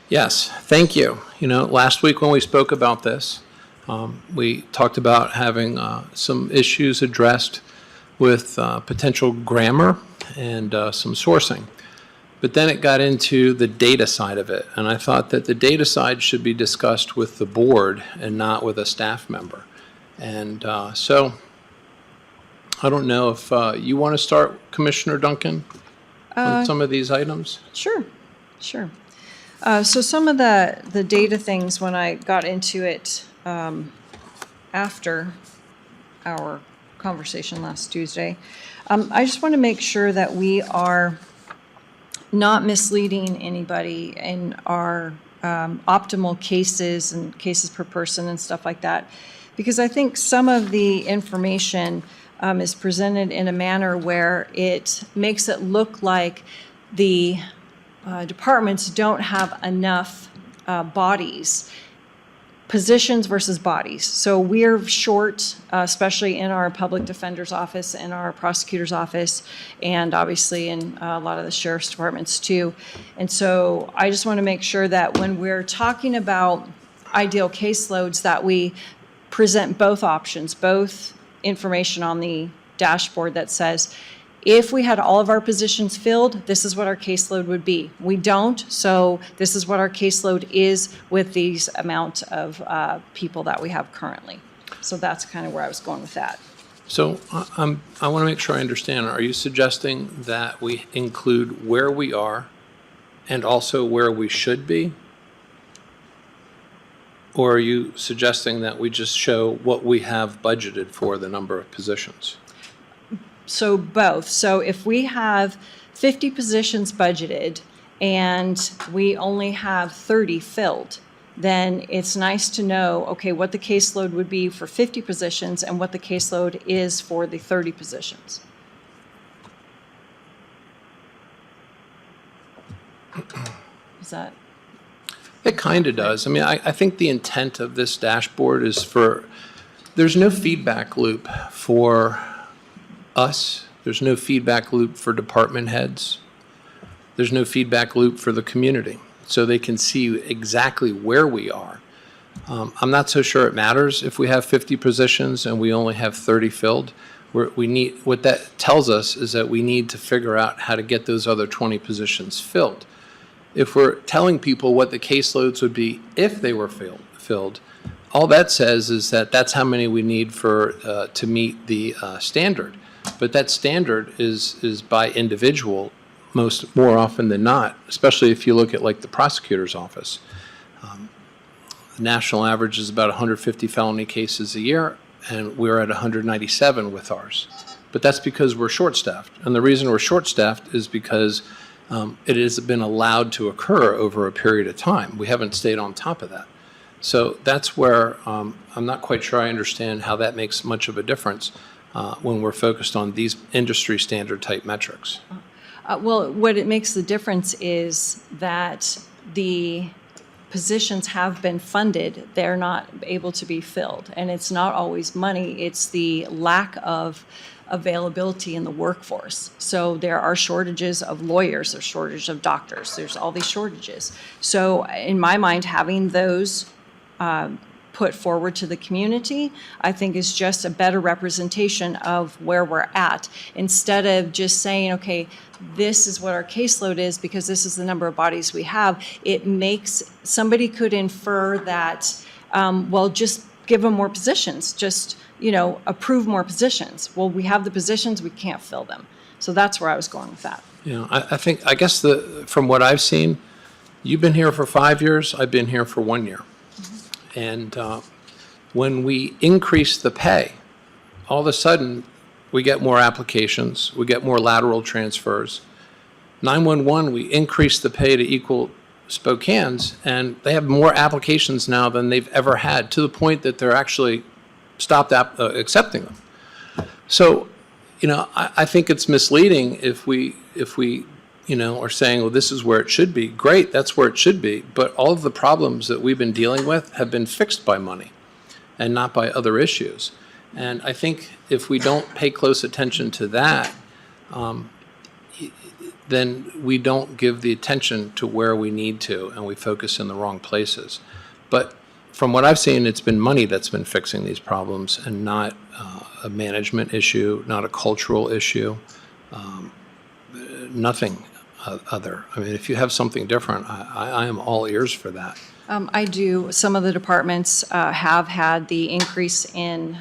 Yes, thank you. You know, last week when we spoke about this, we talked about having some issues addressed with potential grammar and some sourcing. But then it got into the data side of it, and I thought that the data side should be discussed with the board and not with a staff member. And so I don't know if you want to start, Commissioner Duncan, on some of these items? Sure, sure. So some of the data things, when I got into it after our conversation last Tuesday, I just want to make sure that we are not misleading anybody in our optimal cases and cases per person and stuff like that. Because I think some of the information is presented in a manner where it makes it look like the departments don't have enough bodies, positions versus bodies. So we're short, especially in our public defender's office and our prosecutor's office, and obviously in a lot of the sheriff's departments too. And so I just want to make sure that when we're talking about ideal caseloads, that we present both options, both information on the dashboard that says, if we had all of our positions filled, this is what our caseload would be. We don't, so this is what our caseload is with these amount of people that we have currently. So that's kind of where I was going with that. So I want to make sure I understand. Are you suggesting that we include where we are and also where we should be? Or are you suggesting that we just show what we have budgeted for the number of positions? So both. So if we have 50 positions budgeted and we only have 30 filled, then it's nice to know, okay, what the caseload would be for 50 positions and what the caseload is for the 30 positions. Is that? It kind of does. I mean, I think the intent of this dashboard is there's no feedback loop for us. There's no feedback loop for department heads. There's no feedback loop for the community. So they can see exactly where we are. I'm not so sure it matters if we have 50 positions and we only have 30 filled. What that tells us is that we need to figure out how to get those other 20 positions filled. If we're telling people what the caseloads would be if they were filled, all that says is that that's how many we need to meet the standard. But that standard is by individual more often than not, especially if you look at like the prosecutor's office. The national average is about 150 felony cases a year, and we're at 197 with ours. But that's because we're short-staffed. And the reason we're short-staffed is because it has been allowed to occur over a period of time. We haven't stayed on top of that. So that's where I'm not quite sure I understand how that makes much of a difference when we're focused on these industry standard type metrics. Well, what it makes the difference is that the positions have been funded, they're not able to be filled. And it's not always money, it's the lack of availability in the workforce. So there are shortages of lawyers, there's shortage of doctors, there's all these shortages. So in my mind, having those put forward to the community, I think is just a better representation of where we're at, instead of just saying, okay, this is what our caseload is because this is the number of bodies we have. It makes, somebody could infer that, well, just give them more positions, just, approve more positions. Well, we have the positions, we can't fill them. So that's where I was going with that. I guess from what I've seen, you've been here for 5 years, I've been here for 1 year. And when we increase the pay, all of a sudden, we get more applications, we get more lateral transfers. 911, we increase the pay to equal Spokane's, and they have more applications now than they've ever had, to the point that they're actually stopped accepting them. So, I think it's misleading if we are saying, well, this is where it should be. Great, that's where it should be. But all of the problems that we've been dealing with have been fixed by money and not by other issues. And I think if we don't pay close attention to that, then we don't give the attention to where we need to, and we focus in the wrong places. But from what I've seen, it's been money that's been fixing these problems and not a management issue, not a cultural issue, nothing other. I mean, if you have something different, I am all ears for that. I do. Some of the departments have had the increase in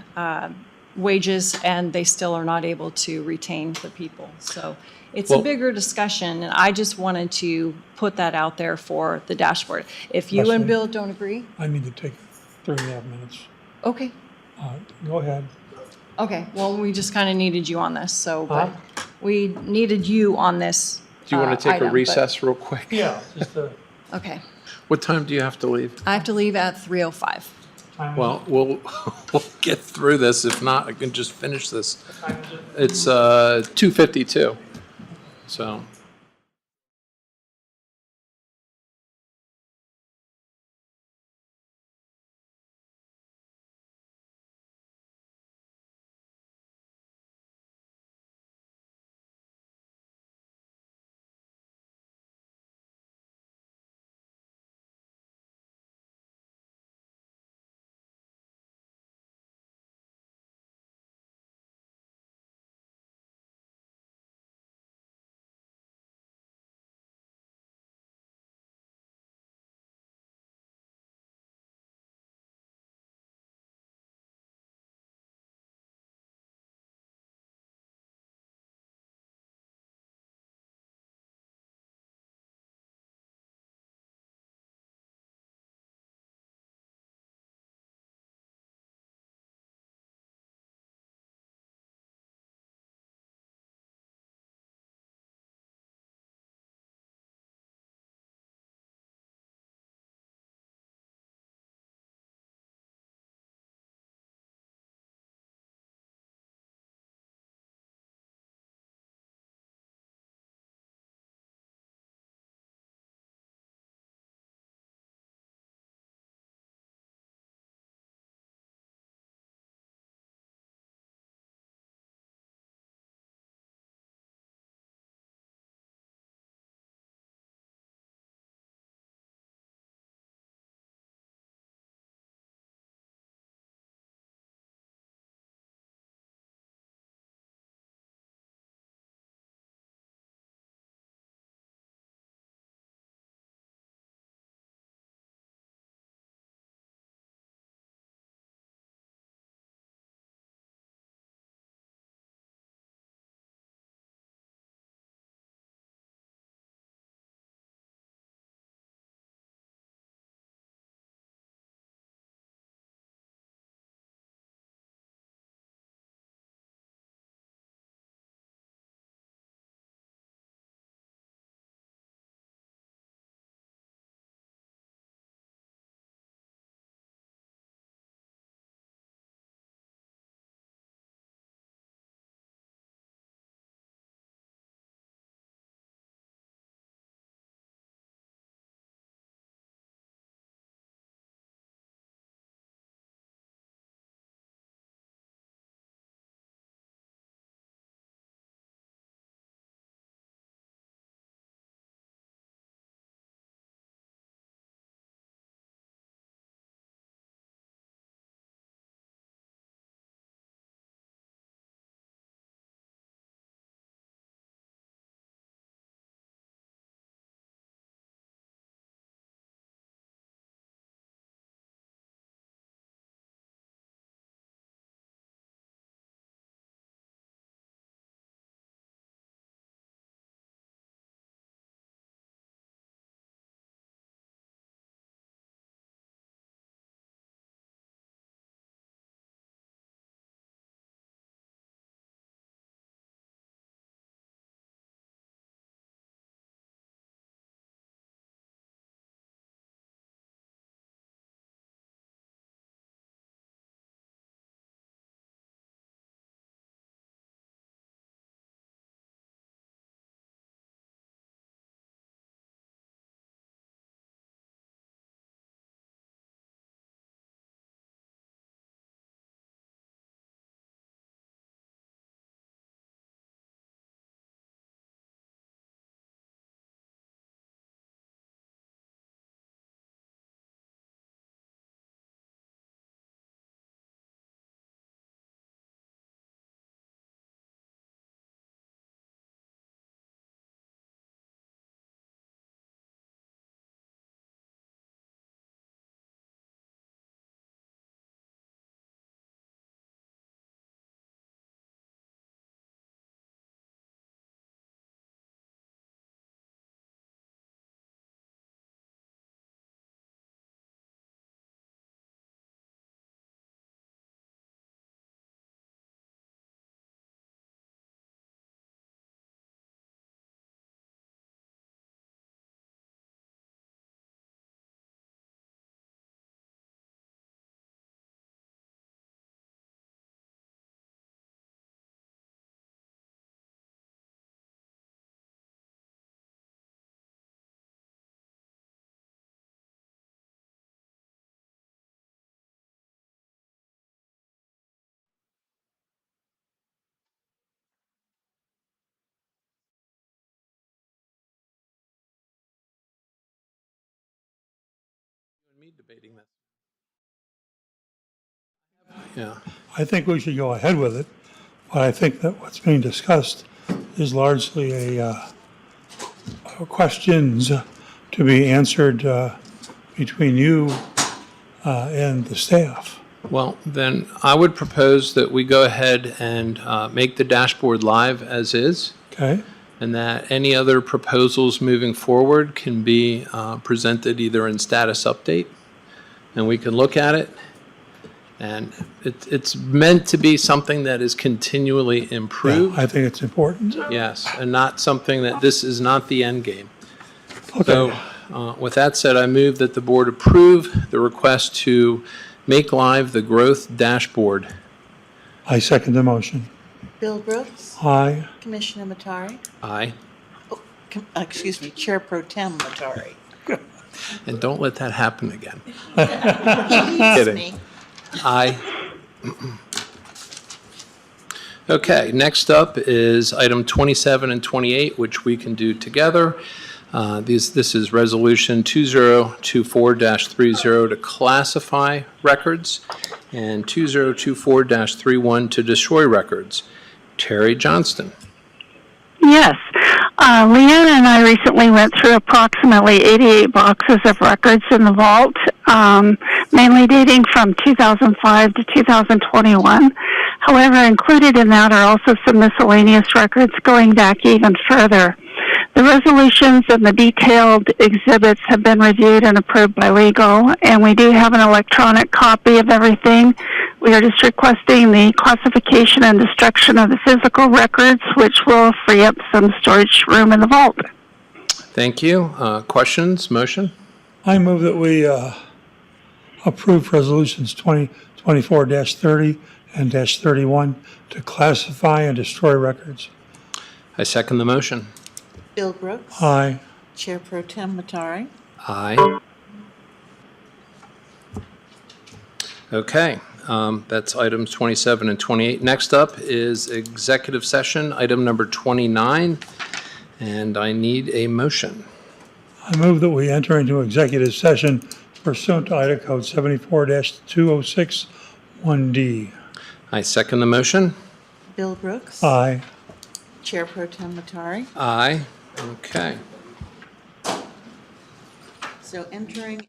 wages, and they still are not able to retain the people. So it's a bigger discussion, and I just wanted to put that out there for the dashboard. If you and Leslie? Bill don't agree, I need to take 3.5 minutes. okay. Go ahead. Okay, well, we just kind of needed you on this, so, Huh? but we needed you on this Do you want to take item, a but- recess real quick? Yeah. Just the Okay. What time do you have to leave? I have to leave at 3:05. time. Well, we'll get through this. If not, I can just finish this. Time is it? It's 2:52. So. me debating this. Yeah. I think we should go ahead with it, but I think that what's being discussed is largely questions to be answered between you and the staff. Well, then I would propose that we go ahead and make the dashboard live as is, Okay? and that any other proposals moving forward can be presented either in status update, and we can look at it. And it's meant to be something that is continually Yeah, improved. I think it's important. Yes, and not something that, this is not the end game. Okay. So, with that said, I move that the board approve the request to make live the growth dashboard. I second the motion. Bill Brooks, Aye. Commissioner Matari, Aye. excuse me, Chair Pro Tem Matari. And don't let that happen again. He needs Kidding. me. Aye. Okay, next up is item 27 and 28, which we can do together. This is Resolution 2024-30 to classify records and 2024-31 to destroy records. Terry Johnston. Yes. Leanne and I recently went through approximately 88 boxes of records in the vault, mainly dating from 2005 to 2021. However, included in that are also some miscellaneous records going back even further. The resolutions and the detailed exhibits have been reviewed and approved by legal, and we do have an electronic copy of everything. We are just requesting the classification and destruction of the physical records, which will free up some storage room in the vault. Thank you. Questions, motion? I move that we approve resolutions 2024-30 and -31 to classify and destroy records. I second the motion. Bill Brooks, Aye. Chair Pro Tem Matari, Aye. Okay, that's items 27 and 28. Next up is executive session, item number 29, and I need a motion. I move that we enter into executive session pursuant to Idaho Code 74-2061D. I second the motion. Bill Brooks, Aye. Chair Pro Tem Matari. Aye. Okay. So entering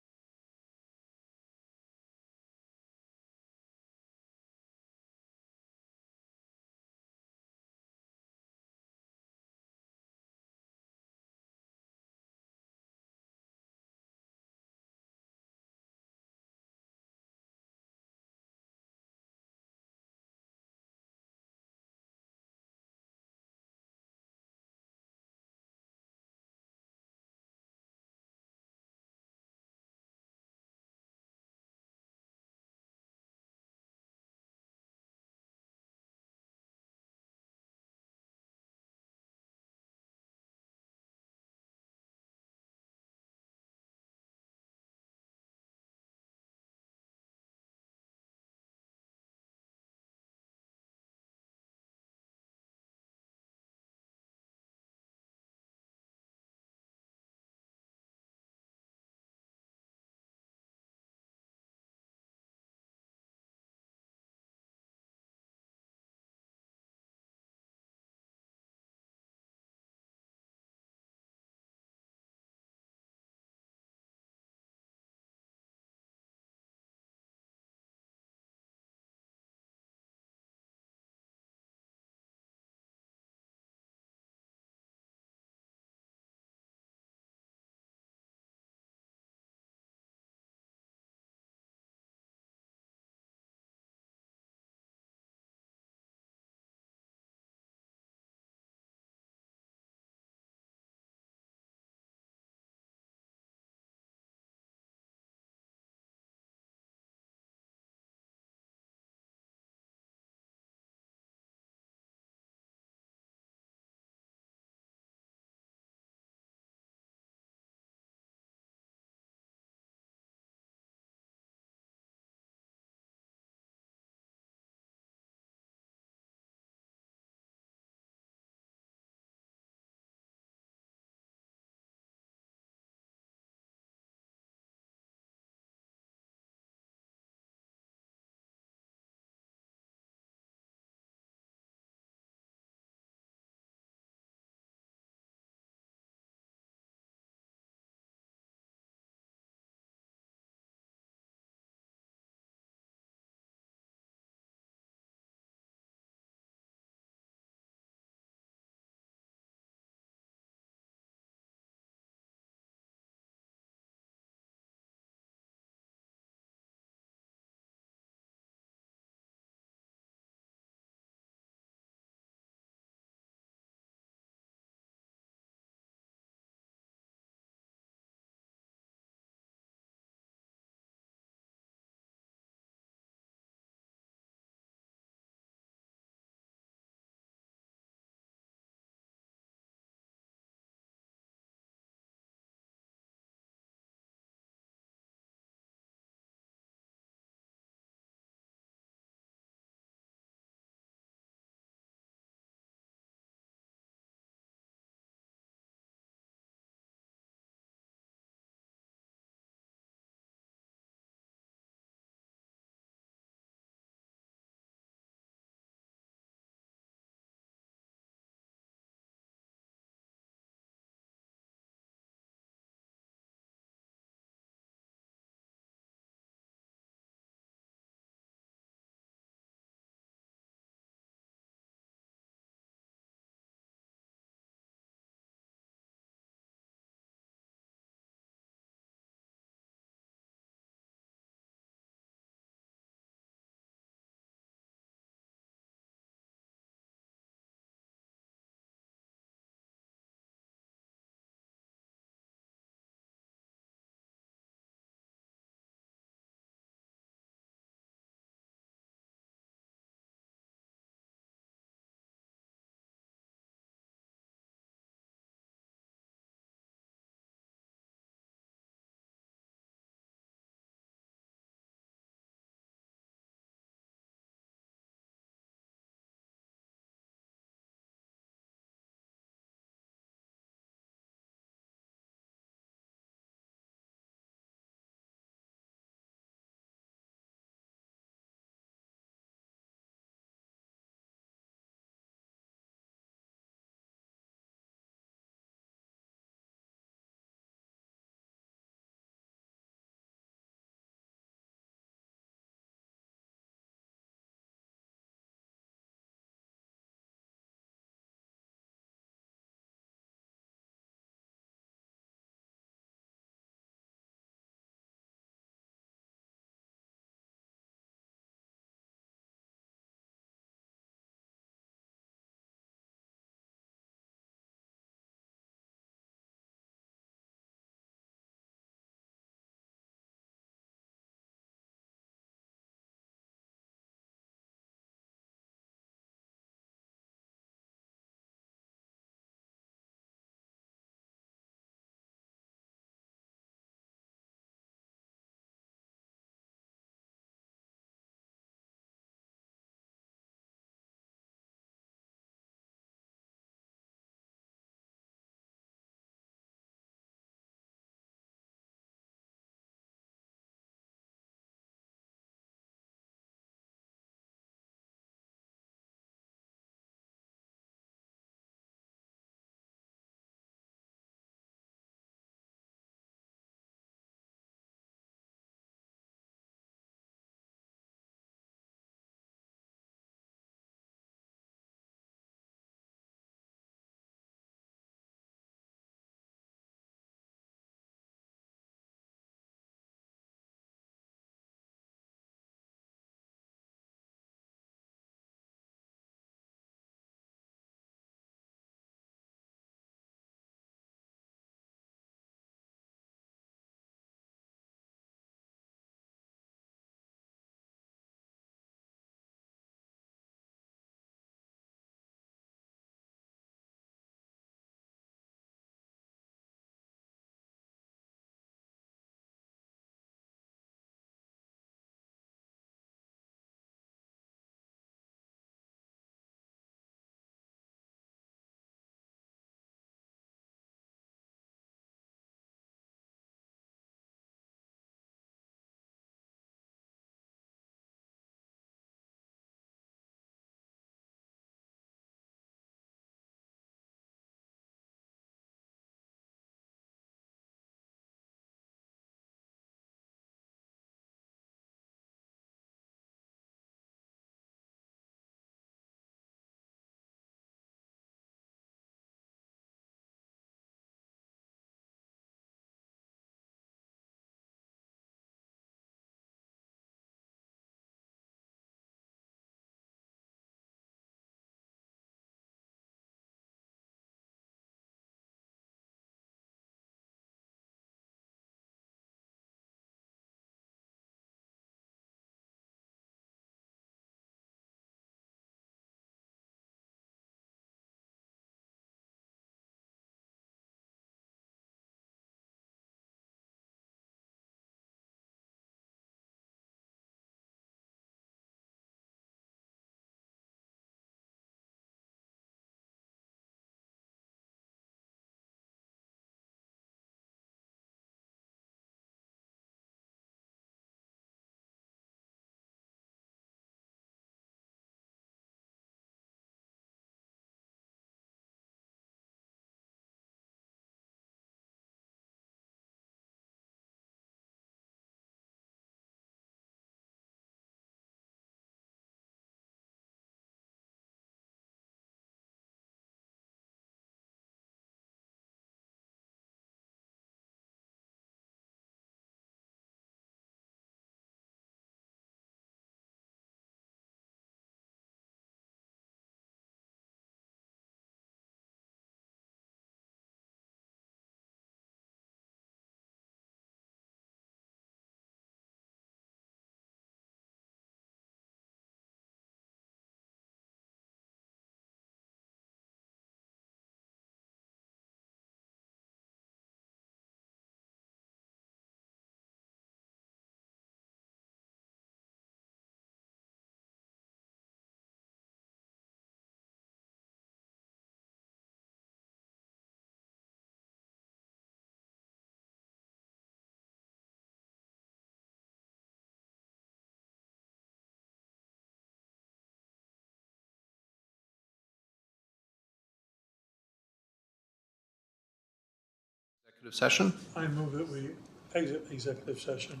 Executive session. I move that we exit executive session.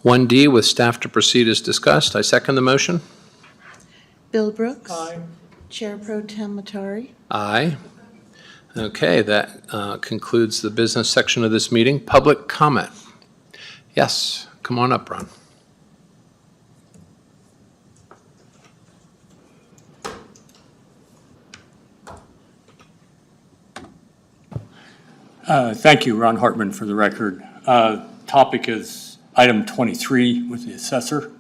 1D with staff to proceed as discussed. I second the motion. Bill Brooks. Aye. Chair Pro Tem Matari. Aye. Okay, that concludes the business section of this meeting. Public comment. Yes, come on up, Ron. Thank you, Ron Hartman, for the record. Topic is item 23 with the assessor.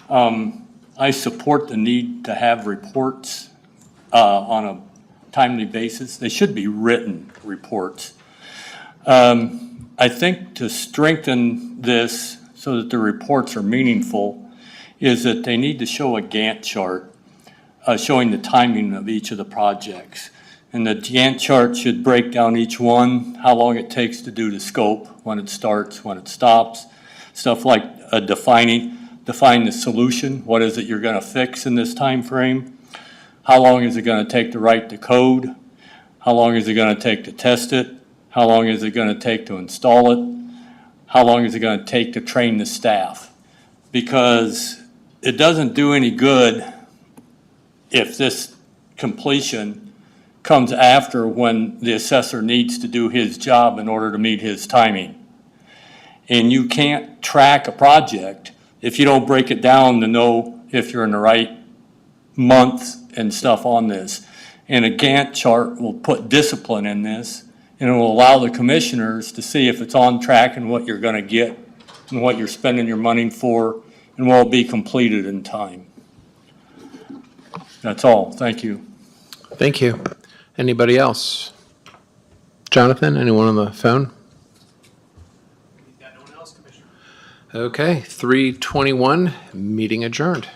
I support the need to have reports on a timely basis. They should be written reports. I think to strengthen this so that the reports are meaningful is that they need to show a Gantt chart showing the timing of each of the projects. And the Gantt chart should break down each one, how long it takes to do the scope, when it starts, when it stops, stuff like define the solution. What is it you're going to fix in this time frame? How long is it going to take to write the code? How long is it going to take to test it? How long is it going to take to install it? How long is it going to take to train the staff? Because it doesn't do any good if this completion comes after when the assessor needs to do his job in order to meet his timing. And you can't track a project if you don't break it down to know if you're in the right month and stuff on this. And a Gantt chart will put discipline in this, and it will allow the commissioners to see if it's on track and what you're gonna get and what you're spending your money for, and will it be completed in time. That's all. Thank you. Thank you. Anybody else? Jonathan, anyone on the phone? Got no one else, Commissioner? Okay, 3:21, meeting adjourned.